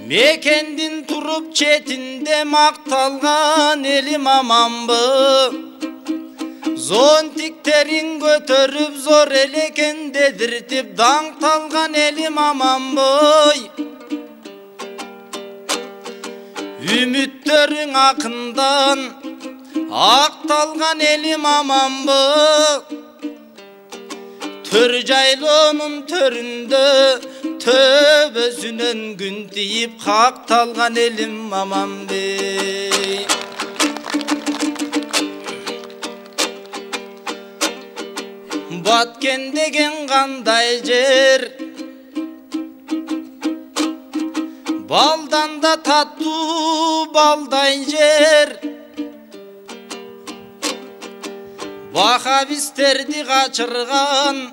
Мекендин туруп четинде макталган элим аманбы, зонтиктерин көтөрүп зор элекен дедиртип даңталган элим аманбы. Үмүттөрүң акындан акталган элим аманбы, төр жайлоонун төрүндө төбөсүнөн күн тийип какталган элим аманбы. Баткен деген кандай жер, балдан да таттуу балдай жер. Вахабистерди качырган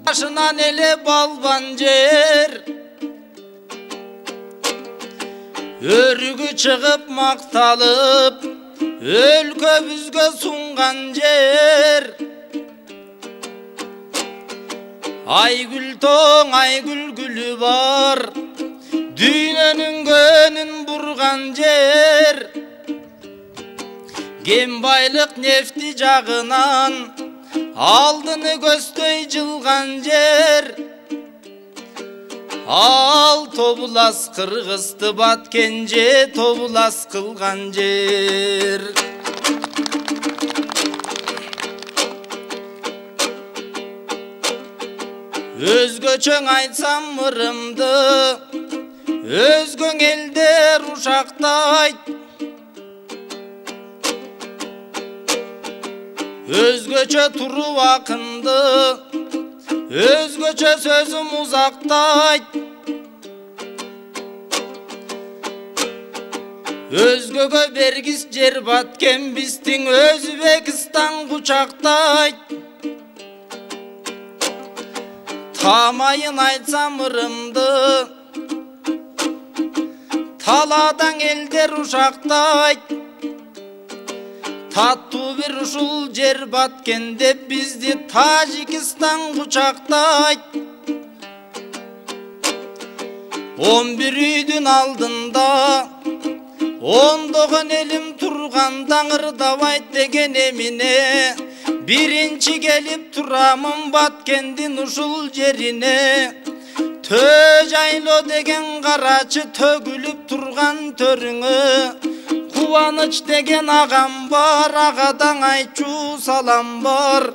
башынан эле балбан жер. Өрүгү чыгып макталып, өлкөбүзгө сунган жер. Айгүл тоң айгүл гүлү бар, дүйнөнүн көнүн бурган жер. Кен байлык нефти жагынан алдыны көздөй жылган жер. Ал тобулас кыргызды Баткен же тобулас кылган жер. Өзгөчөң айтсам ырымды, өзгөң элдер ушактайт. Өзгөчө туруп акынды, өзгөчө сөзүм узактайт. Өзгөгө бергис жер Баткен биздин Өзбекстан кучактайт. Тамайын айтсам ырымды, таладан элдер ушактайт. Таттуу бир ушул жер баткен деп бизди Тажикистан кучактайт. 11 үйдүн алдында ондогон элим турган даңырдабайт деген эмине. Биринчи келип турамын Баткендин ушул жерине. Төө жайло деген карачы төгүлүп турган төрүңө. Кубаныч деген агам бар, агадан айтчу салам бар.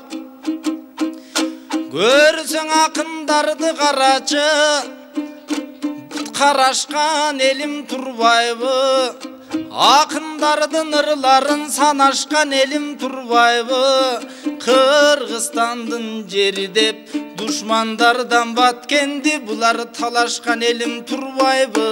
Көрсөң акындарды карачы, карашкан элим турбайбы. Акындардын ырларын санашкан элим турбайбы. Кыргызстандын жери деп душмандардан Баткенди булар талашкан элим турбайбы.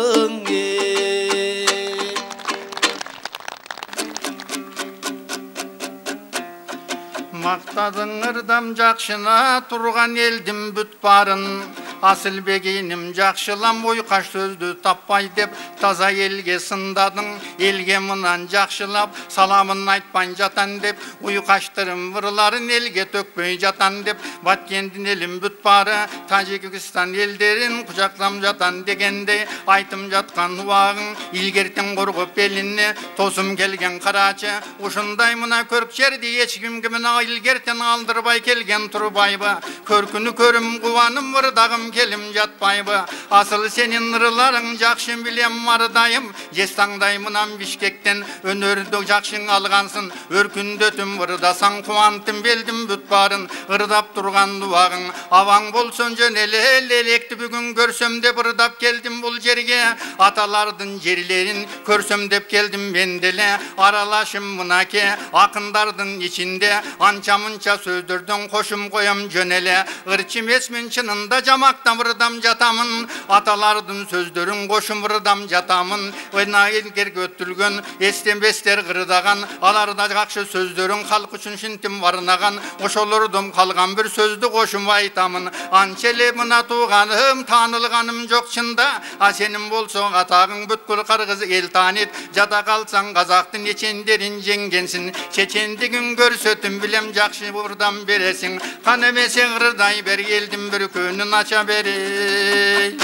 Мактадың ырдам жакшына турган элдин бүт барын. Асылбегиним жакшылам ойкаш сөздү таппай деп таза элге сындадың. Элге мынан жакшылап саламын айтпай жатан деп уйкаштырым вырларын элге төкпөй жатан деп Баткендин элим бүт бары Тажикистан элдерин кучактам жатан дегенде айтым жаткан убагың илгертен коргоп элине тосум келген карачы ушундай мына көрк жерди эч кимге мына илгертен алдырбай келген турбайбы. Көркүнү көрүм кубаным вырдагым келим жатпайбы. Асыл сенин ырларың жакшы билем мардайым. Жестаңдай мынан Бишкектен өнөрдү жакшың алгансың. Өркүндөтүм вырдасаң кубантым белдим бүт барын. Ырдап турган дубагың абаң болсун жөн эле электи бүгүн көрсөм деп ырдап келдим бул жерге. Аталардын жерлерин көрсөм деп келдим мен деле. Аралашым мынаке акындардын ичинде анча мынча сөздөрдөн кошум коям жөн эле. Ырчы эмесмин чынында жамактан ырдам жатамын. Аталардын сөздөрүн кошум ырдам жатамын. Ойна элгерге өттүлгөн эстенбестер кырдаган аларда жакшы сөздөрүн калк үчүн шинтим барынаган. Ошолордон калган бир сөздү кошум айтамын. Анча эле мына тууганым таанылганым жок чында. А сенин болсо атагың бүткүл кыргыз эл таанит. Жада калсаң казактын эчендерин жеңгенсин. Чечендигин көрсөтүм билем жакшы ырдам бересиң. Кан эмесе ырдай бер элдин бір көнүн ача берей.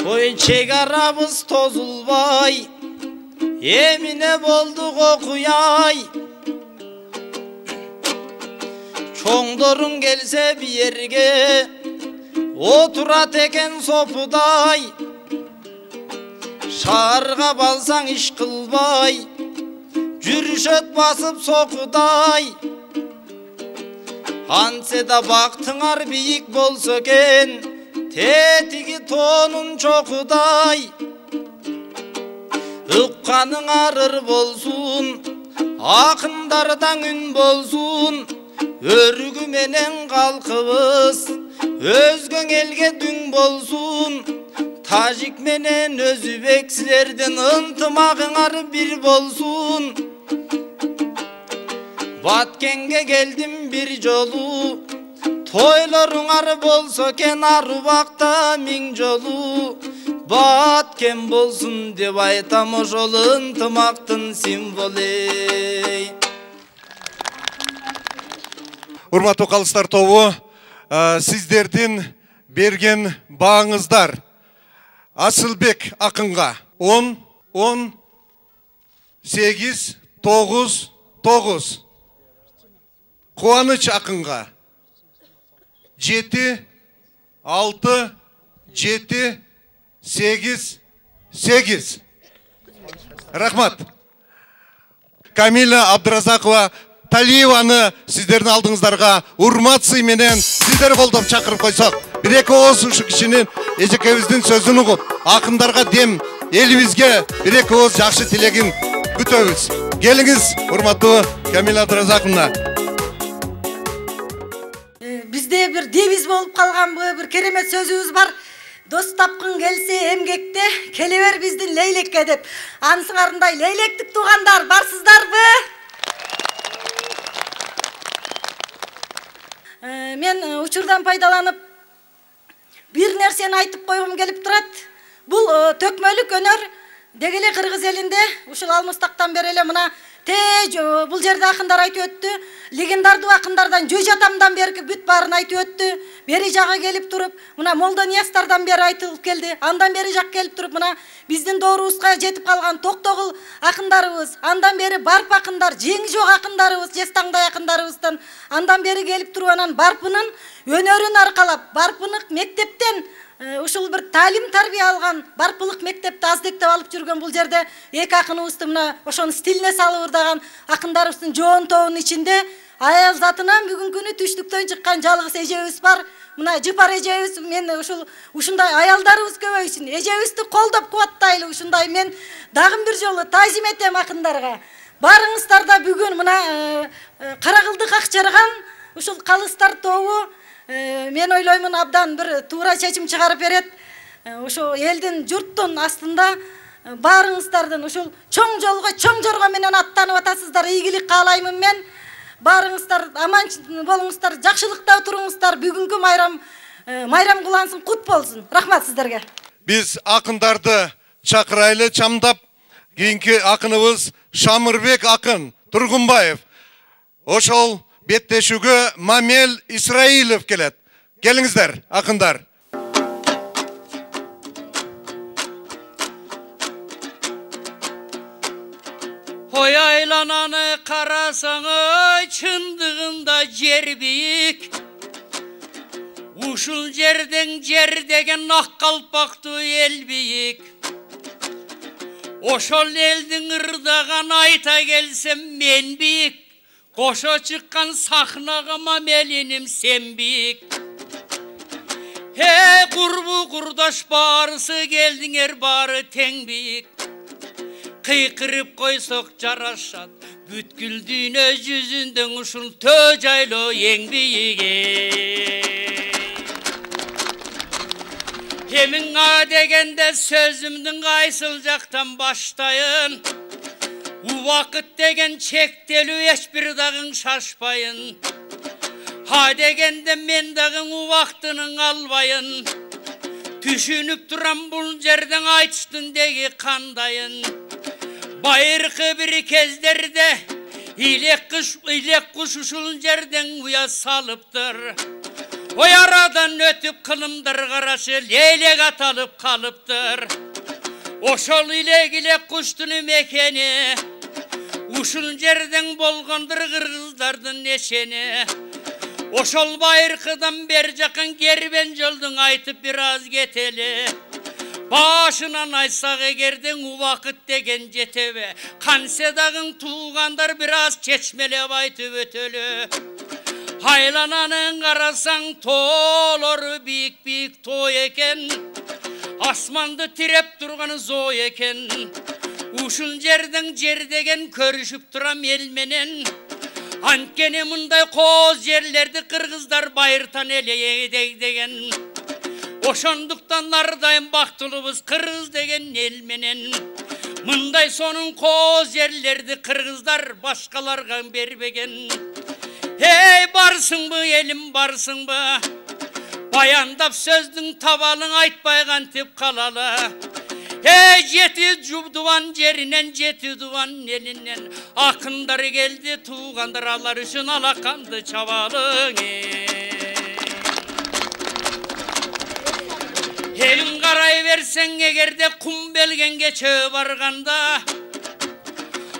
Ой чегарабыз тозулбай эмине болдук окуяй. Чоңдорун келсе биерге отурат экен сопудай. Шаарга балсаң иш кылбай жүрүшөт басып сокудай. Антсе да бактыңар бийик болсо экен тетиги тоонун чокудай. Ыкканыңар ыр болсун акындардан үн болсун. Өргү менен калкыбыз өзгөң элге дүң болсун. Тажик менен өзбек силердин ынтымагыңар бир болсун. Баткенге келдим бир жолу тойлоруңар болсо экен ар убакта миң жолу. Баткен болсун деп айтам ошол ынтымактын символу. Урматтуу калыстар тобу, сиздердин берген бааңыздар Асылбек акынга 10, 10, 8, 9, 9. Кубаныч акынга 7, 6, 7, 8, 8. Рахмат. Камиля Абдыразакова Талиеваны сиздердин алдыңыздарга урмат сый менен сиздер колдоп чакырып койсок. Бир-эки ооз ушу кишинин эжекебиздин сөзүн угуп, акындарга дем, элибизге бир-эки ооз жакшы тилегин күтөбүз. Келиңиз, урматтуу Камиля Абдыразаковна. Бизде бир девиз болуп калганбы, бир керемет сөзүбүз бар. Дос тапкын келсе эмгекте, келе бер биздин лейлекке деп. Анысыңарындай лейлектик туугандар барсыздарбы? Мен учурдан пайдаланып бир нерсени айтып койгум келип турат. Бул төкмөлүк өнөр дегеле кыргыз элинде ушул алмыстактан бери эле мына бул жерде акындар айтып өттү. Легендардуу акындардан Жөж атамдан берки бүт баарын айтып өттү. Бери жага келип туруп, мына Молда Ниястардан бери айтылып келди. Андан бери жак келип туруп, мына биздин доорубузга жетип калган Токтогул акындарыбыз, андан бери барп акындар, жеңи жок акындарыбыз, Жестаңдай акындарыбыздан андан бери келип туруп анан барпынын өнөрүн аркалап, барпынык мектептен ушул бир таалим тарбия алган барпылык мектепти аздектеп алып жүргөн бул жерде эки акыныбызды мына ошону стилине салып ырдаган акындарыбыздын жоон тобунун ичинде аял затынан бүгүнкү күнү түштүктөн чыккан жалгыз эжебиз бар. Мына Жыпар эжебиз, мен ушундай аялдарыбыз көбөйсүн. Эжебизди колдоп кубаттайлы ушундай мен дагы бир жолу таазим этем акындарга. Барыңыздар да бүгүн мына Каракылдык Акчарган ушул калыстар тобу мен ойлоймун абдан бир туура чечим чыгарып берет. Ошо элдин журттун астында баарыңыздардын ушул чоң жолго, чоң жорго менен аттанып атасыздар. Ийгилик каалаймын мен. Баарыңыздар аман болуңуздар, жакшылыкта туруңуздар. Бүгүнкү майрам кулансын, кут болсун. Рахмат сиздерге. Биз акындарды чакырайлы чамдап, кийинки акыныбыз Шамырбек акын Тургунбаев. Ошол беттешүүгө Мамел Исраилов келет. Келиңиздер, акындар. Ой айлананы карасаңы чындыгында жер бийик. Ушул жерден жер деген ак калпактуу эл бийик. Ошол элдин ырдаган айта келсем мен бийик. Кошо чыккан сахнага Мамелиним сен бийик. Курбу курдаш барысы келдиңер бары тең бийик. Кыйкырып койсок жарашат, бүткүл дүйнө жүзүндөн ушул төө жайлоо эң бийик. Эмиң дегенде сөзүмдүн кайсыл жактан баштайын. Убакыт деген чектелүү, эч бир дагы шашпайын. Дегенде мен дагы убактынын албайын. Түшүнүп турам бул жерден айтыштын деги кандайын. Байыркы бир кездерде илек куш ушул жерден уя салыптыр. Ой арадан өтүп кылымдар карашы лейлек аталып калыптыр. Ошол илек куштун мекени ушул жерден болгондур кыргыздардын эшени. Ошол байыркыдан бер жакын кербен жолдун айтып бир аз кетели. Башынан айтсак эгерден убакыт деген жетебе, кансе дагы туугандар бир аз чечмелеп айтып өтөлү. Айлананын карасаң тоолору бийик тоо экен. Асманды тиреп турганы зоо экен. Ушул жерден жер деген көрүшүп турам эл менен. Анткени мындай кооз жерлерди кыргыздар байыртан эле деген. Ошондуктан ардайым бактылыбыз кыргыз деген эл менен. Мындай сонун кооз жерлерди кыргыздар башкаларга бербеген. Барсыңбы элим барсыңбы? Баяндап сөздүн табалың айтпай кантип калалы. Жети жубдубан жеринен, жети дубан элинен акындар келди, туугандар алар үчүн алаканды чабалың. Элин карай берсең эгерде кум белгенге чөө барганда,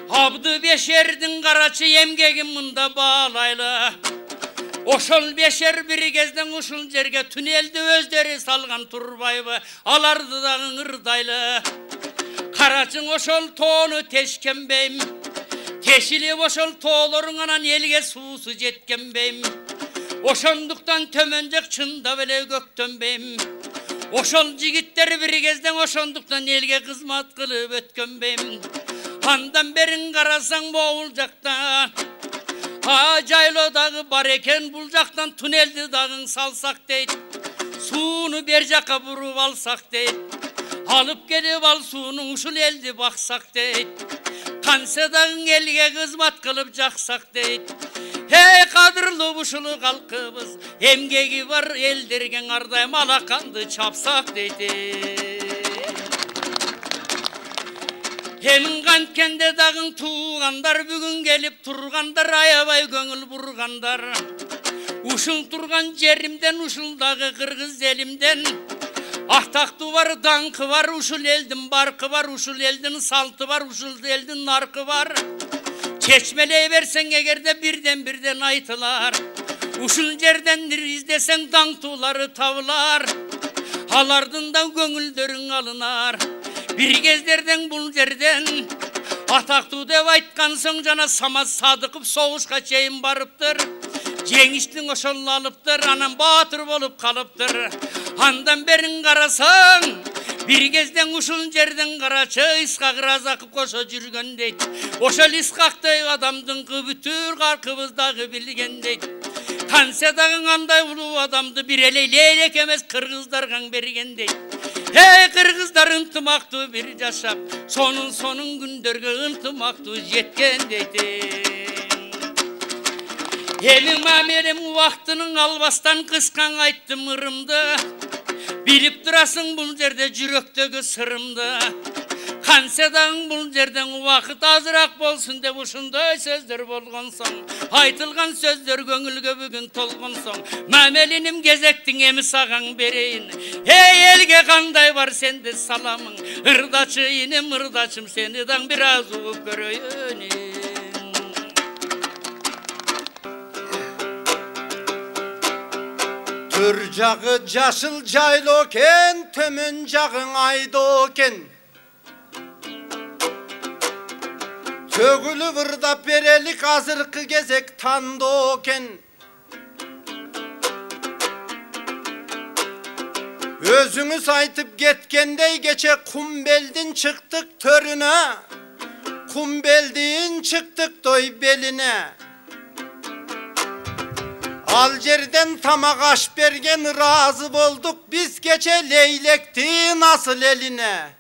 Абды Бешердин карачы эмгеги мында баалайлы. Ошол Бешер бир кезден ушул жерге түнелди өздөрү салган турбайбы, аларды дагы ырдайлы. Карачың ошол тоону тешкенбейм, тешилип ошол тоолоруң анан элге суусу жеткенбейм. Ошондуктан төмөн жак чындап эле көктөнбейм. Ошол жигиттер бир кезден ошондуктан элге кызмат кылып өткөнбейм. Андан берин карасаң бул жакта жайлоо дагы бар экен, бул жактан туннелди дагы салсак дейт. Сууну бер жакка буруп алсак дейт. Алып келип ал сууну ушул элди баксак дейт. Кансе дагы элге кызмат кылып жаксак дейт. Кадырлуу ушул калкыбыз, эмгеги бар элдерге ардайым алаканды чапсак дейт. Hemin kantkende dağın tuğanlar, bugün gelip turganlar, ayabay göngül burganlar. Uşul turgan jerimden, uşul dağı kırgız elimden. Ahtaktı var, dankı var, uşul eldin barkı var, uşul eldin saltı var, uşul eldin narkı var. Çeçmeleyi versen egerde birden aytılar. Uşul jerdendir izlesen danktuları tavlar. Halardından göngüldörün alınar. Bir gezlerden bul jerden. Ataktı dev aytkan soň jana Samaz Sadıkov soğuşka çeyin barıptır. Jеңiştin oşolla alıptır, anam batır bolup kalıptır. Andan berin karasan, bir kezden uşul jerden karaçı, İskak Razakov koşo jürgön deyt. Oşol İskak'tay adamdın kıbütür karkыбыздағы bilgen deyt. Kanse dağın anday ulu adamdı, bir ele leylek emez kırgızdargan bergen deyt. Hey kırgızlar ıntımaktı bir yaşap, sonun gündörgü ıntımaktı jetken deyt. Elim amerim vaktının albastan kıskan ayttım ırımdı. Bilip durasın bul jerde jüröktөгü sırımdı. Kansedan bul jerden vakit azırak bolsun dep uşunday sözдөр bolgon soň. Aytılgan sözдөр göngülgө bugün tolgon soň. Mamelinim gezektin emi sagan bereyin. Hey elge kanday var sende salamın. Irdaçı inim ırdaçım senidan biraz uğup göröyün. Tör jağı jaşıl jayloken, tömön jağın aydoken. Tөгülü vırdap berelik azırkı gezek tandoken. Özüңüz aytıp getkendey geçe kumbeldin çıktık törüne. Kumbeldin çıktık doy beline. Alcerden tamak aş bergen razı bolduk, biz geçe leylekti nasıl eline.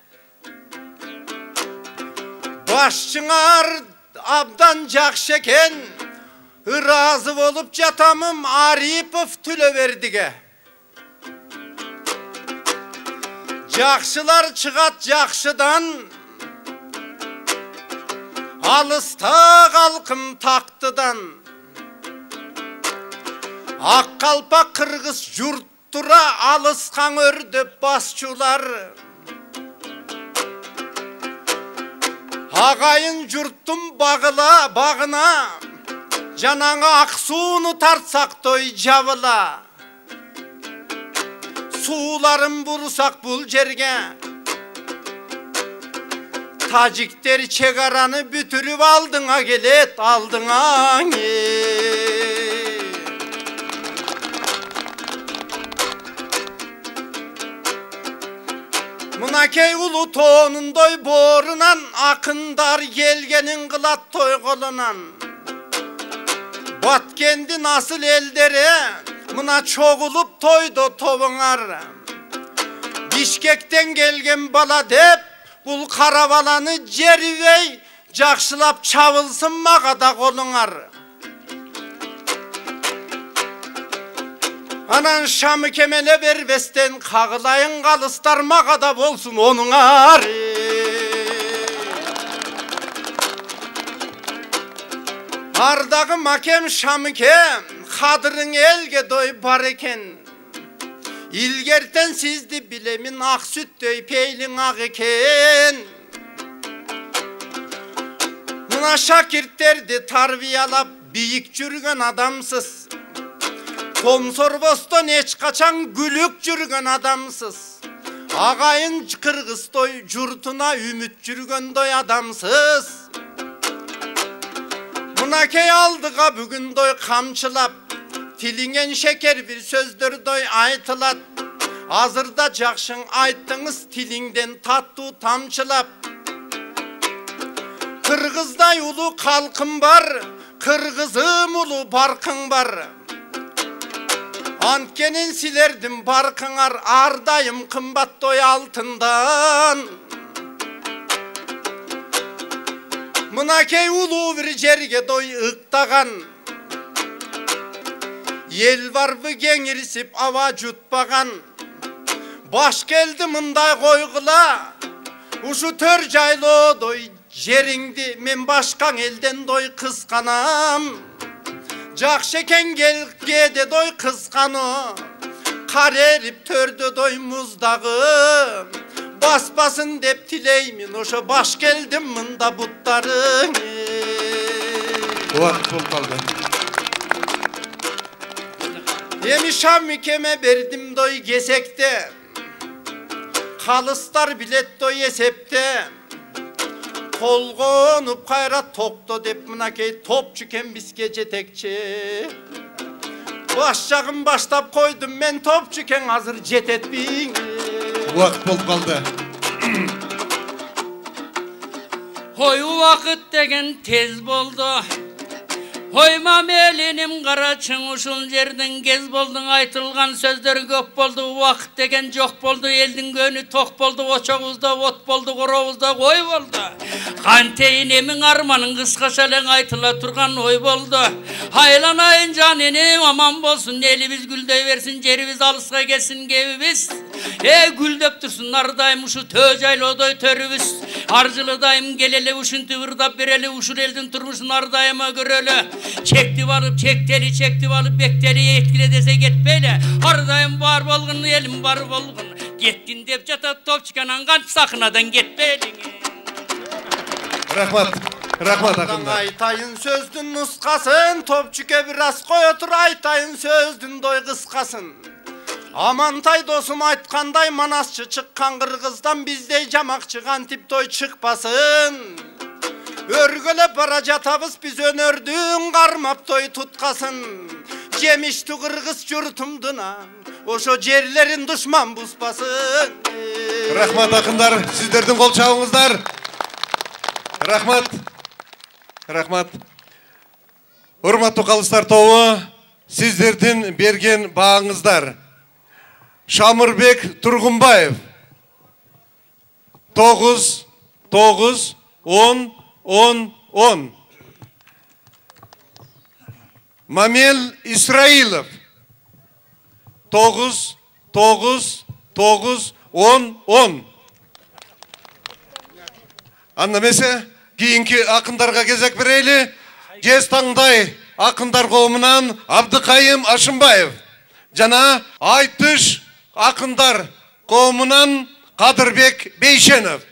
Başçınar abdan jakşeken, razı bolup jatamım Aripov Tülöverdige. Jakşılar çıgat jakşıdan, alısta kalkım taktıdan. Akkalpak kırgız jurttura alıskan ördöp basçular. Agayın jurttum bağına, jananga aksuunu tartsak toy javıla. Sularım bursak bul jerge, Tacikler çegaranı bütürüp aldığına gelet, aldığına Mınakey ulu toğunundoy borunan, akındar gelgenin kılat toy kolunan. Batkendi nasıl eldere, mına çoğulup toydu tovunar. Bişkekten gelgen bala dep, bul karavalanı cerivey, jakşılap çavılsın mağada kolunar. Anan şamı kemele verbesten, kağılayın kalıstar mağada bolsun onun ağrı. Ardağı makem şamı kem, kadırın elge doy bareken. İlgerten sizdi bilemin ak süt döy peylin ak eken. Mına şakirtlerdi tarbiyalap biyik jürgön adamsız. Komsor boston eç kaçan gülük jürgön adamsız. Agayın kırgız doy jurtuna ümit jürgön doy adamsız. Mınakey aldığa bugün doy kamçılap, tilingen şeker bir sözdür doy aytılat. Azırda jakşın ayttыңыз tiliңден tattуу tamçılap. Kırgızday ulu kalkım var, kırgızım ulu barkın var. Antkenin silerdim barkınar, ardayım kımbat doy altından. Mınakey ulu bir jerge doy ıktagan. Yel varбы kеңirisip ava jutpagan. Baş geldi mınday koygula, Uşu tör jaylo doy jeringdi men başkan elden doy kıskanam. Jakşı eken gelgede doy kıskanı. Kar erip tördü doy muzdagı. Basmasın dep tileymin oşa baş geldim mında butların. Vaqt bolup kaldı. Emi şamikeme berdim doy gesekte. Kalıstar bilet doy esepte. Kol konup kayra tokto dep mınakey topçuken biske jetekçi. Başçağım başlap koydum men topçuken hazır jet etbin. Vaqt bolup kaldı. Hoy vakit degen tez boldu. Hoymam elinim qaraçın uşul жерден gez boldun aytılgan sözler köp boldu. Vakit degen jok boldu, eldin gönü tok boldu. Oçoğuzda ot boldu, qorovuzda qoy boldu. Kanteyin emin armanın kıskaça len aytıla turgan oy boldu. Haylanayın canini aman bolsun, elimiz güldey versin, cerimiz alısqa gelsin gebimiz. Güldep dursun ardayım uşu töjaylodoy törübüz. Arjılıdayım geleli uşun tıvırdap bereli uşul eldin turmuşun ardayıma göreli. Çekti balıp çekteli çekti balıp bekteli etkile dese getmeyle. Ardayım var bolgun elim var bolgun. Gettin dep jata top çıkan angan sakınadan getmeylin. Rahmat. Rahmat akında. Aytayın sözdün nusqasın, topçuke biraz koy otur aytayın sözdün doy kıskasın. Amantay dosum aytkanday manasçı çıkkan Kırgızdan bizdey jamak çıkan tip toy çıkpasın. Örgülep bara jatabız biz önördün karmap toy tutkasın. Jemişti Kırgız jurtumduna oşo jerlerin düşman buspasın. Rahmat akınдар, sizlerдің қол çağыңızдар. Rahmat. Rahmat. Урматтуу калыстар тобу, сиздердин берген бааңыздар. Шамырбек Тургунбаев 9 9 10 10 10. Мамел Исраилов 9 9 9 10 10. Анда месе кийинки акындарга кезек берели. Жез таңдай акындар коомунан Абдыкайым Ашымбаев жана Айтыш акындар коомунан Кадырбек Бейшенов.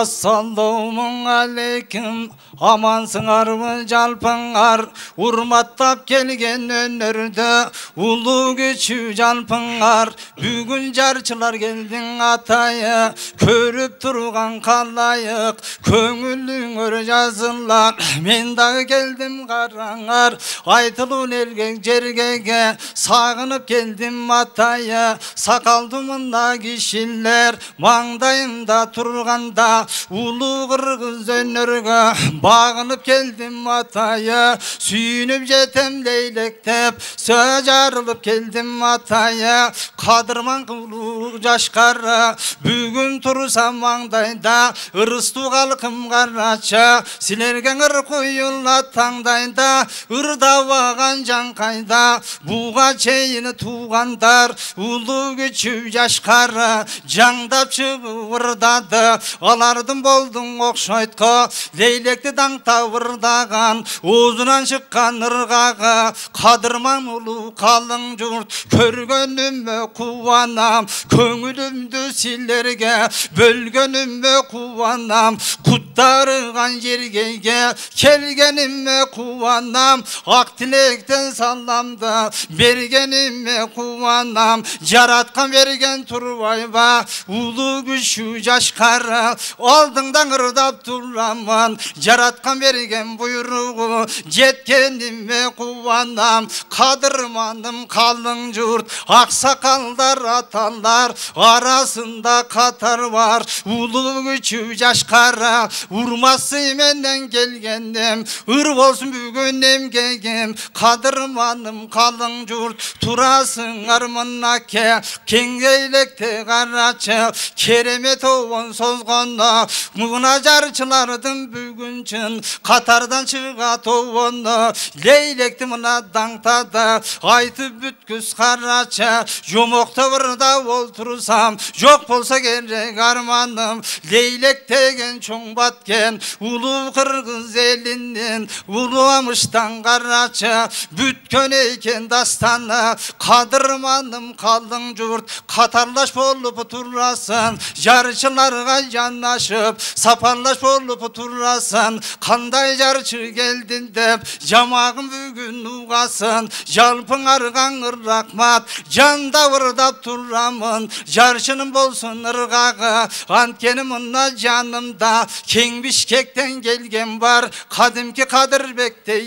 Assalamu aleykum, amansыңарбы жалпыңар, урматтап келген өнөрдө улуу күчү жалпыңар. Бүгүн жарчылар келдиң атайы, көрүп турган калайык, көңүлүңөр жазылар. Мен дагы келдим караңар, айтылуу элге жергеге, сагынып келдим атайы. Сакалдымында кишилер маңдайымда турганда, улуу кыргыз өнөргө багынып келдим атайы. Сүйүнүп жетем лейлектеп, сөз жарылып келдим атайы. Кадырман улуу жашкары, бүгүн турсам маңдайда, ырыстуу калкым карачы. Силерге ыр куюлат таңдайда, ырдабаган жан кайда. Буга чейин туугандар, улуу күчү жашкары, жаңдап чыгып ырдады. Алардын болдуң окшойтко, лейлекти даңтап ырдаган, оозунан чыккан ыргагы. Кадырман улуу калың журт, көргөнүмө кубанам. Көңүлүмдү силерге бөлгөнүмө кубанам. Куттарыган жергеге келгениме кубанам. Ак тилектен саламды бергениме кубанам. Жараткан берген турбайба, улуу күчү жашкары, алдыңдан ырдап тураман. Жараткан берген буйругу жеткениме кубанам. Кадырманым калың журт, аксакалдар аталар арасында катар бар. Улуу күчү жашкары, урмасы менен келгендем, ыр болсун бүгүн эмгегим. Кадырманым калың журт, турасыңар мынаке, кеңейлекте карачы. Keremet oğun sozgonna Muna jarçılardın bugünçün Katardan çıgat oğunna Leylekti mına dangtada Aytı bütküs karaça Yumokta vırda oltursam Yok bolsa gerek armanım Leylek tegen çoğun batken Ulu kırgız elinden Uluamıştan karaça Bütkön eyken dastana Kadırmanım kaldın curt Katarlaş bolup turlasın Yarçılarga yanaşıp Saparlaş bolup turlasın Kanday yarçı geldin dep Jamağın bugün uğasın Yalpın argan ırrakmat Canda vırdap turramın Yarçının bolsun ırgağı Antkenim unna canımda King Bişkek'ten gelgen var Kadimki Kadırbek'te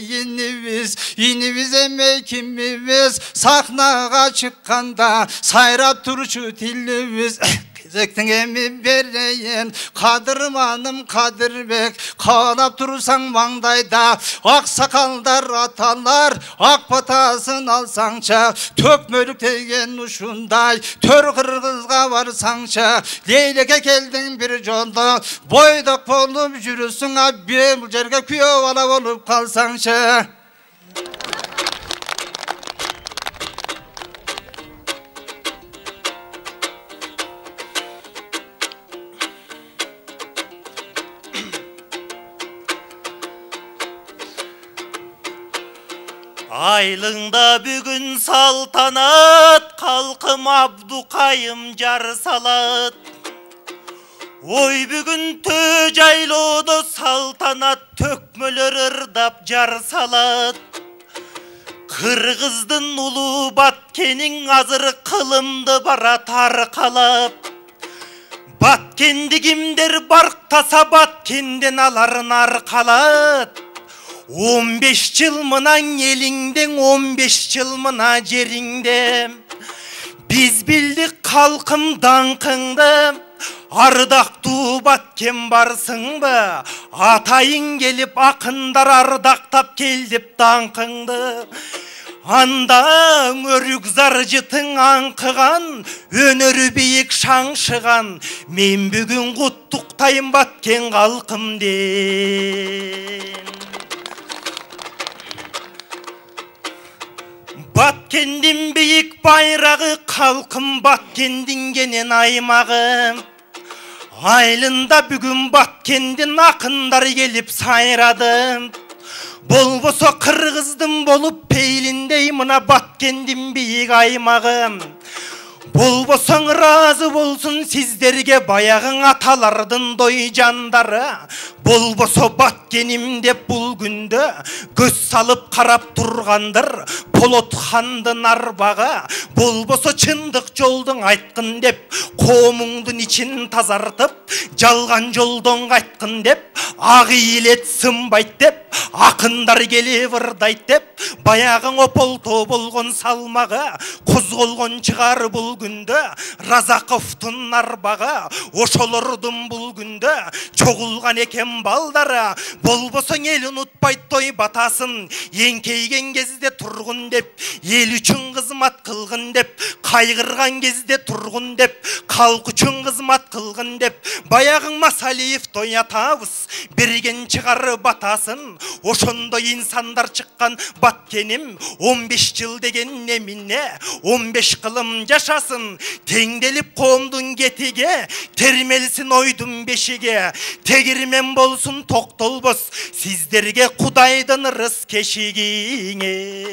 İniviz emme kimimiz Sahnaga çıkkanda Sayrap turşu tillimiz Zektin emi vereyin Kadırmanım Kadırbek Kalap durursan mangdayda Ak sakaldar atalar Ak patasın alsança Tökmölük tegen uşunday Tör kırgızga varsança Leyleke geldin bir jolda Boydak olup jürüsün Abbi bu jerge küyo vala olup kalsança Aylığında bugün saltanat Kalkım Abdukayım jar salat Oy bugün töjayloda saltanat Tökmölөр ırdap jar salat Kırgızdın ulu batkenin azır kılımdı bara tarkalap Batkendi kimdir barktasa batkenden aların arkalat 15 yıl mınan elinden 15 yıl mına jerinde Biz bildik kalkım dankında Ardaktu batken barsın mı Atayın gelip akındar ardaktap geldip dankındı Andan örük zarjıtın ankıgan Önörü biyik şanşıgan Men bugün kuttuktayım batken kalkım den Batkendin büyük bayrağı kalkım Batkendin genen aymağım Aylında bugün Batkendin akınдар gelip sayradım Bolboso kırgızdım bolup peylindey mına Batkendin büyük aymağım Bolbosoň razı bolsun sizlerge bayağın atalardın doyjanları Bolboso batkenim dep bul günde göz salıp karap turgandır Polotxandın arbağı Bolboso çındık joldun aytkın dep Komungdun için tazartıp Jalgan joldan kaytkın dep Agilet sımbayt dep Akınдар geli vırdayt dep Bayağın opolto bolgon salmağı Kozgolgon çıgar bul günde Razakovtun arbağı Oşolordun bul günde Çoğulgan eken baldara Bolbosoň el unutpayt toy batasın Yenkeygen gezde turgun dep El üçün kızmat kılgın dep Kaygırgan gezde turgun dep Kalk üçün kızmat kılgın dep Bayağın Masaliyev toy atabız Bergen çıgar batasın Oşondo insanlar çıkkan batkenim 15 yıl degen nemine 15 kılım yaşasın Tengdelip komdun getige Termelsin oydun beşige Tegirmen bolsun toktolbos Sizlerge Kudaydan rız keşigine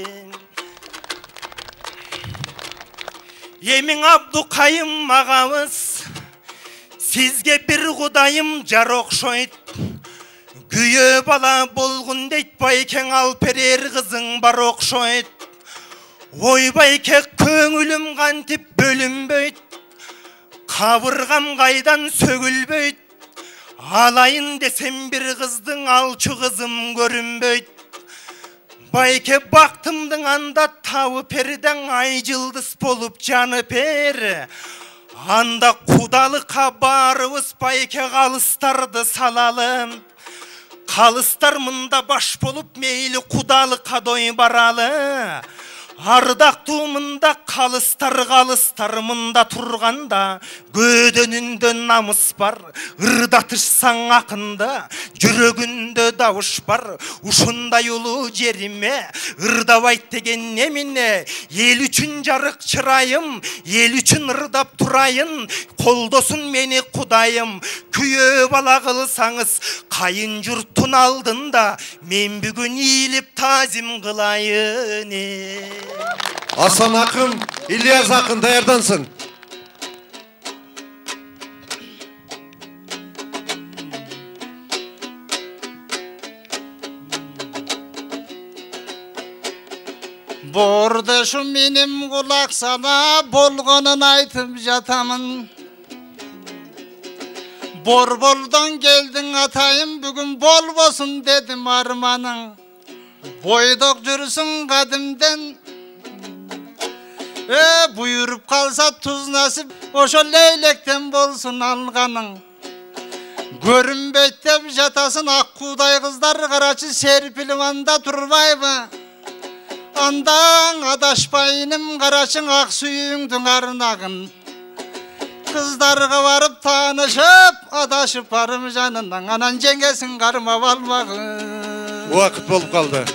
Emin Abdukayım ağamız Sizge bir Kudayım jar okşoyt Güye bala bolgun deyt bayken alperer kızın bar okşoyt Oybayke köngülüm kantip bölünböyt Kavırgam kaydan sögülböyt Alayın desem bir kızdın alçı kızım görünböyt Bayke baktımdın anda tavu periden ay yıldız bolup canı per Anda kudalıka barıvız bayke kalıstardı salalım Kalıstar mında baş bolup meyli kudalıka doy baralı Ардақтумында қалыстар мында тұрғанда, көдөнүндө намыс бар, ырдатышсаң ақында, жүрөгүндө дауыш бар, ушундай улуу жериме, ырдабайт деген немине, эл үчүн жарык чырайым, эл үчүн ырдап турайын, колдосун мени Кудайым, күйөө бала кылсаңыз, кайын журттун алдында, мен бүгүн ийилип тазим кылайын. Асан Акын, İlyas Akın daярдансың. Бордашым меним кулак сана, болгонун айтып жатамын. Борболдон келдиң атайым, бүгүн болбосун дедим арманың. Бойдок жүрсүң кадимден, буйруп калса туз насип, ошо лейлектен болсун алганың. Көрүнбөйт деп жатасың ак куудай кыздар, карачы серпилип анда турбайбы? Андаң адашпайным карачың ак сүйүңдүң арнагын. Кыздарга барып таанышып, адашып барым жанынан, анан жеңесиң кармап албагын. Убакыт болуп калды.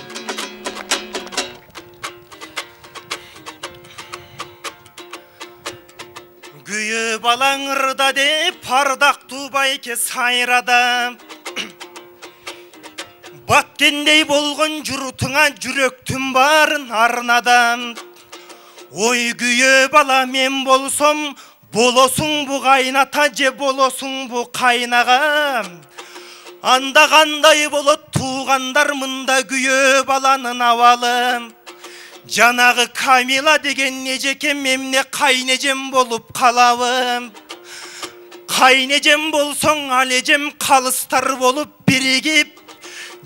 Күйөө балаң ырда деп, ардактуу байке сайрада. Баткендей болгон журтуңа жүрөктүн барын арнадам. Ой күйөө бала мен болсом, болосуң бу кайната же болосуң бу кайнага. Анда кандай болот туугандар мында күйөө баланын абалы. Жанагы Камила деген нежекем эмне кайнежем болуп калабы. Кайнежем болсоң алежем калыстар болуп биригип,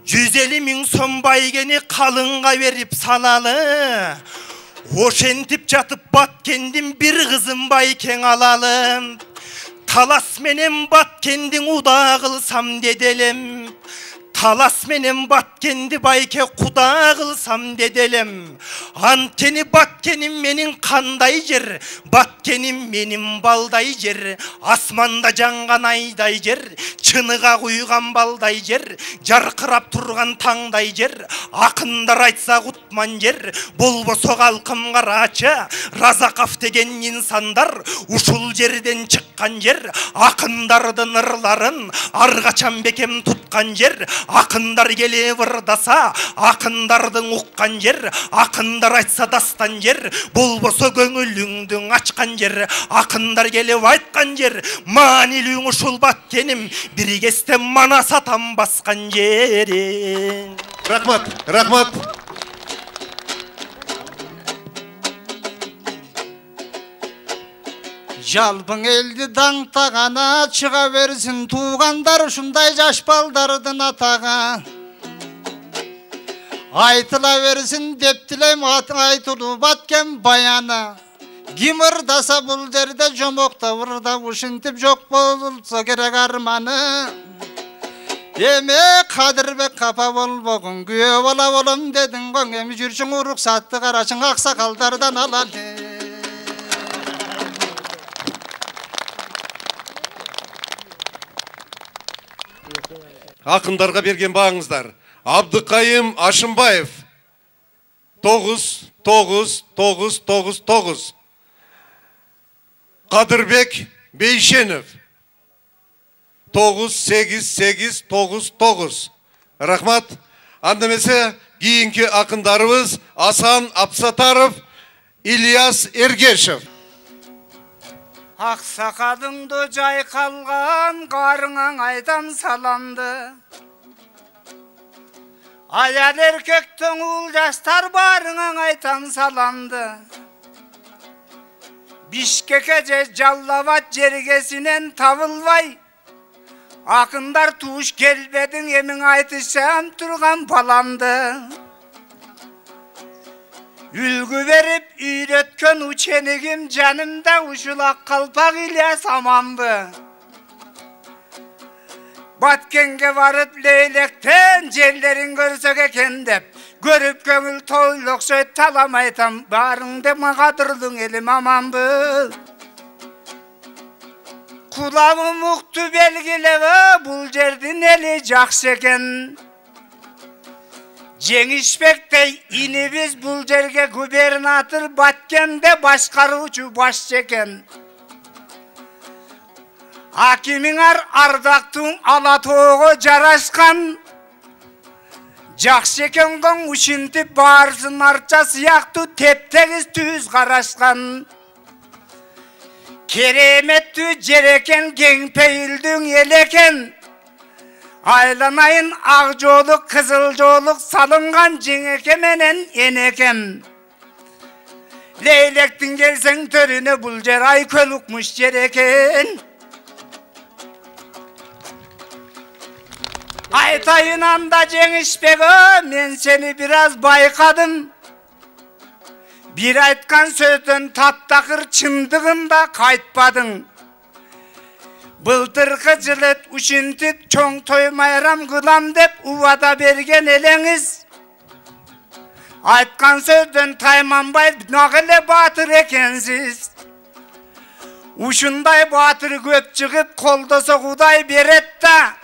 150 000 сом байгени калыңга берип салалы. Ошентип жатып Баткендин бир кызын байкең алалы. Талас менен Баткендин уда кылсам деделем. Талас менен Баткенди байке куда кылсам деделем. Антени Баткеним менин кандай жер, Баткеним менин балдай жер. Асманда жанган айдай жер, чыныга куйган балдай жер, жаркырап турган таңдай жер. Акындар айтса кутман жер, болбосо калкым карачы. Разаков деген инсандар ушул жерден чыккан жер. Акындардын ырларын ар качан бекем туткан жер. Акындар келе ырдаса, акындардын уккан жер. Акындар айтса дастан жер, болбосо көңүлүңдүң ачкан жер. Акындар келип айткан жер, маанилүүң ушул Баткеним, бир кезде Манас атам баскан жери. Рахмат, рахмат. Жалпың элди даңтагана, чыга берсин туугандар ушундай жаш балдардын атага. Айтыла берсин деп тилейм айтылуу Баткен баяны. Ким ырдаса бул жерде жомокто ырдап ушинтип жок болсо керек арманы. Эме Кадырбек капа болбогун, күйөө бала болом дедиң гоң, эми жүрчүң уруксатты карачың аксакалдардан алалы. Акындарга берген бааңыздар. Абдыкайым Ашымбаев 9-9-9-9-9. Кадырбек Бейшенов 9-8-8-9-9. Рахмат. Андемесе кийинки акындарыбыз Асан Апсатаров, İlyas Эргешев. Аксакалыңды жайкалган карыңаң айтам саламды. Аял эркектің ул жаштар барыңаң айтам саламды. Бишкекке же Жаллабад жергесинен табылбай, акындар туш келбедиң эмиң айтышам турган баламды. Үлгү берип үйрөткөн ученигим жанымда ушул ак калпак İlyas аманды. Batkenge varıp leylekten jellerin görsek eken dep görüp köngül toyluk söt talamaytam barın dep makadırdın elim amanbı kulağımı muktu belgileve bul jerdin eli jakşı eken Jengişbek'tey inimiz bul jerge gubernator Batkende başkaruucu baş eken Hakimiňar ardaktın alatoğu jaraşkan Jakşı ekengoň uşintip barsın arça siýakty teptegiz tüz garaşkan Keremetli jereken geň peýildiň eleken Aylanayın ağjoluk kızıljoluk salıngan jeňeke menen enekem Leylektin gelseň törüne bul jer aýkölükmüş jereken Aytayın anda Jengişbek'e men seni biraz baykadım Bir aytkan sözdön taptakır çındığında kaytpadın Былтырkı jylet uşintip çoň toy mayram kılam dep uvada bergen eleňiz Aytkan sözdön taymanbay nagyle batyr ekensiz Uşunday batyr köp çykyp koldosa Hudaý beret da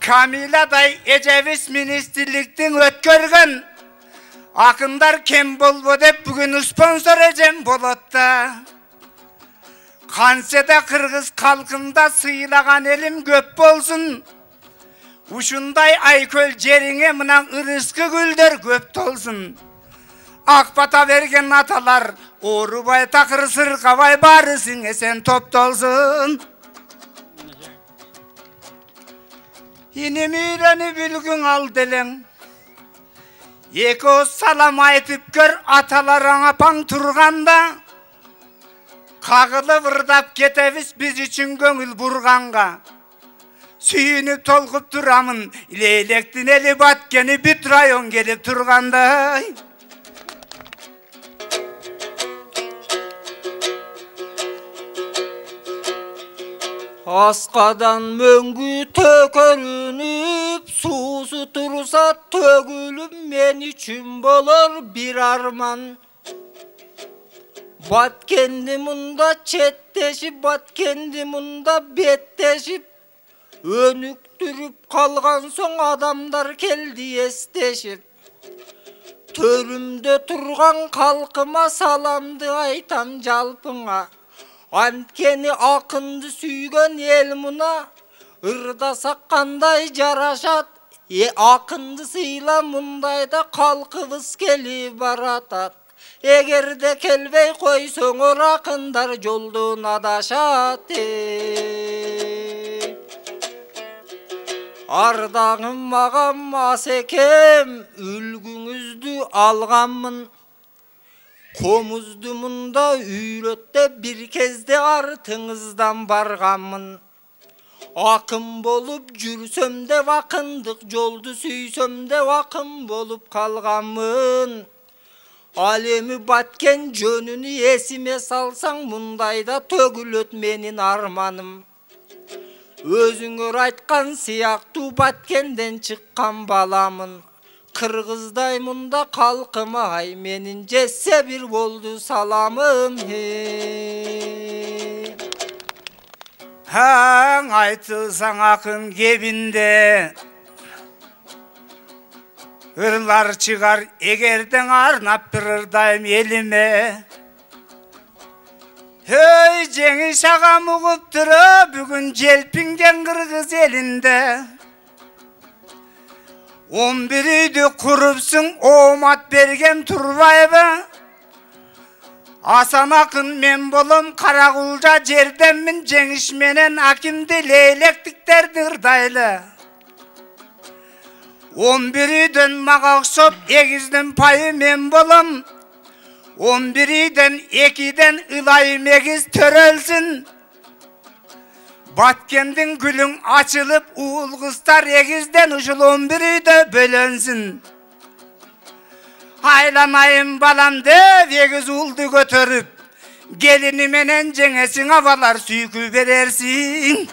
Kamiladay Ecevit ministrliktin ötkörgön Akındar kem bolbo dep bugün sponsor ejem bolot da Kansede Kırgız kalkında sıylagan elim köp bolsun Uşunday ayköl jeriňe mınan ırıskı güldür köp tolsun Akbata bergen atalar Orubay takır sırkabay barısın esen top tolsun Yine mireni bilgün al delen Eko salam aytıp gör atalarına pan turganda Kagılı vırdap keteviz biz için göngül burganga Süyünüp tolkup duramın Leylektin eli batkeni bit rayon gelip turganda Askadan möngü tökörünüp susu tursa tögülüm men üçün bolor bir arman Batkendi munda çetteşip batkendi munda betteşip Önüktürüp kalgan soň adamlar keldi esteşip Törümde turgan kalkıma salamdı aytam jalpıňa Antkeni akındı süýgen el muna ırdasak kanday jaraşat akındı syýla mundayda kalkıbız keli baratat Egerde kelbey koysoňor akındar joldan adaşat Ardaňym magam masekem ülgüňüzdi algamyn Komuzdumunda üýretde bir kezde artyňyzdan bargamyn Akym bolup jürsömde wakyndyk joldu süýsömde wakym bolup kalgamyn Alemi batken jönüni esime salsaň mundayda tögület menin armanym Özüňөр aýtgan siýakty batkenden çykkan balamyn Kırgızday munda kalkıma ay menin jesse bir boldu salamım Haň aytylsaň akın gebinde Irlar çıgar egerden arnap dururdaym elime Hey Jengiş agam ugup durup bugün jelpingen Kırgız elinde 11'iydi kurupsun omat bergen turbayba Asan akın men bolom Karagulca jerdenmin Jengiş menen akimdi leylektiklerdi ırdaylı 11'iden maga oksop egizden payı men bolom 11'iden 2'den ılayım egiz törölsün Batkendin gülün açılıp uğul kızlar egizden uşul 11'de bölönsün Haylamayın balam dev egiz uldu götürüp Gelini menen jengesin avalar süykü verersin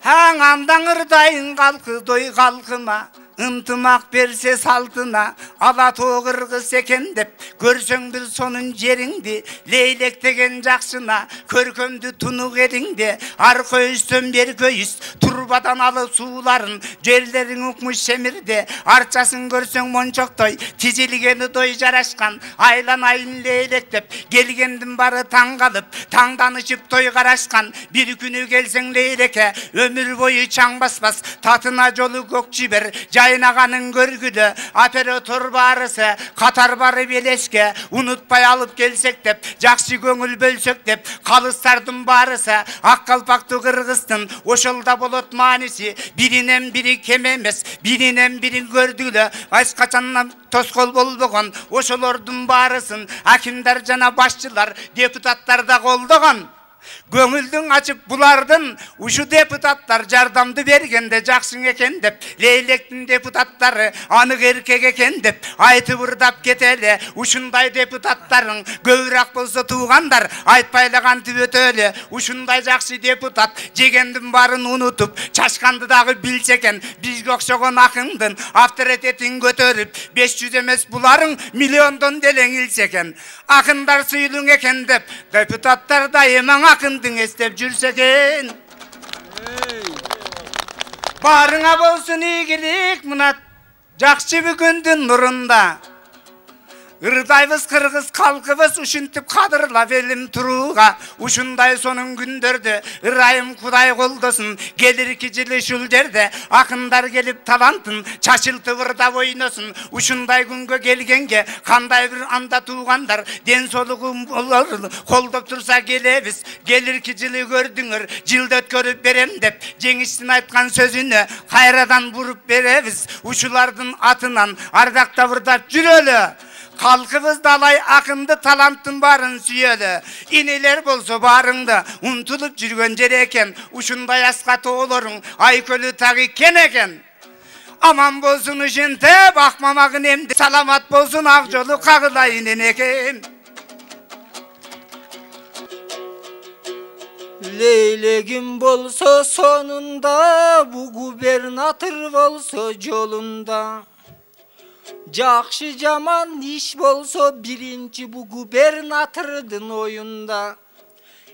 Haң андан ырдайын қалқы дой қалқыма, ынтымақ берсе салтына, ала тоғырғыз екен деп, көрсең біл сонын жеріңді, лейлек деген жақсына, көркөмді тұнық едіңде, ар көйістен бер көйіс, турбадан алып суларын, жерлерің ұқмыш шемірде, арчасын көрсең мончоқтой, тизилгені дой жарашқан, айланайын лейлек деп, келгендім бары таң қалып, таңданышып той қарашқан, бір күні келсең лейлеке, өмір бойы чаң баспас, татына жолы көк жібер, жайнағанын көргілі, оператор барысы, қатар бары белеске, ұнытпай алып келсек деп, жақсы көңіл бөлсек деп, қалыстардың барысы, ақ қалпақты қырғыстың, ошылда болот манisi, бірінен бірі кем емес, бірінен бірін көрділі, айсқачаннан тосқол болбаған, ошылордың барысын, әкімдер жана басшылар, депутаттар да қолдаған. Көңілдің açıp бұлардың, ұшы депутаттар жардамды бергенде жақсың екен деп, лейлектің депутаттары анық еркек екен деп, айты бұрдап кетелі, ұшындай депутаттарың көбірек болса туғандар, айтпайлаған түбетелі, ұшындай жақсы депутат, жегендің барын ұнытып, чашқанды дағы білсекен, бізге оқшоған ақындың, авторитетін көтеріп, 500 емес бұларың миллиондон делеңілсекен, ақындар сұйлың екен деп, депутаттар дайыман ақындың естеп жүрсекен. Барыңа болсын игілік мұнат, жақсы бүгіндің нұрында. Ырдайбыз қырғыз қалқыбыз үшінтіп қадырлап елім тұруға, үшіндай соның күндерді ырайым құдай қолдасын, келір кежілі шүлдерді, ақындар келіп талантын, чашылты ұрдап ойнасын, үшіндай күнге келгенге, қандай бір анда туғандар, ден солығым қолдап тұрса келебіз, келір кежілі көрдіңір, жылдет көріп берем деп, жеңістің айтқан сөзіні қайрадан бұрып беребіз, үшілардың атынан ардақта ұрдап жүрелі. Қалқыбыз далай ақынды таланттың барын сүйелі. Инелер болса барыңды, ұмтылып жүрген жер екен, ұшындай асқа тоғылырың, айкөлі тағы кен екен. Аман болсын үшінті, бақмамағын емді, саламат болсын ақ жолы қағылайын екен. Leylегім болса сонында, bu gubernatör болса жолында. Жақшы жаман іш болса бірінші bu gubernatörдің ойында.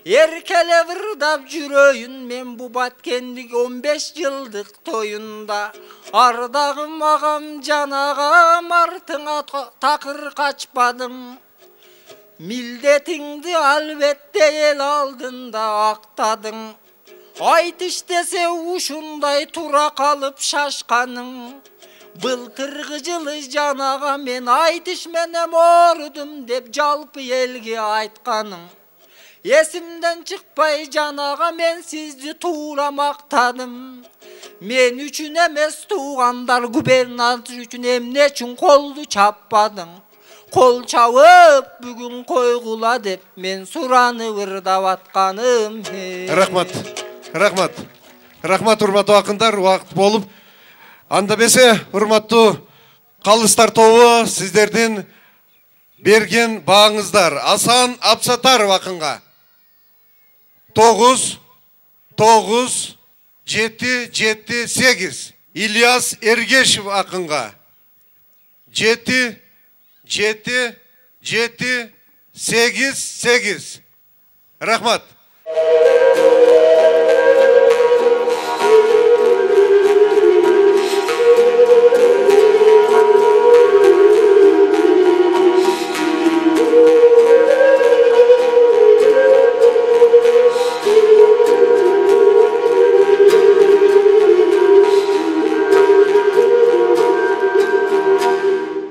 Еркеле вырдап жүрөйін мен bu баткендік 15 жылдық тойында. Ардағым ағам жанағам артыңа тақыр қачпадым. Милдетіңді әлбетте ел алдында ақтадың. Айтыш десе ушундай тура қалып шашқаның. Былтырғы жылы жанаға мен айтыш менем ордым деп жалпы елге айтқаның. Есімден шықпай жанаға мен сізді тура мақтадым. Мен үшін емес туғандар губернатор үшін емне үшін қолды чаппадың. Қол чауып бүгін қойғыла деп мен сұраны ұрдап атқаным. Рахмат, урматтуу ақындар, уақыт болып. Анда бесе, урматтуу қалыстар тобы сіздерден берген бағыңыздар. Асан Апсатаров ақынға 9-7-7-8. Ильяс Ергешев ақынға 7-7-7-8. Рахмат.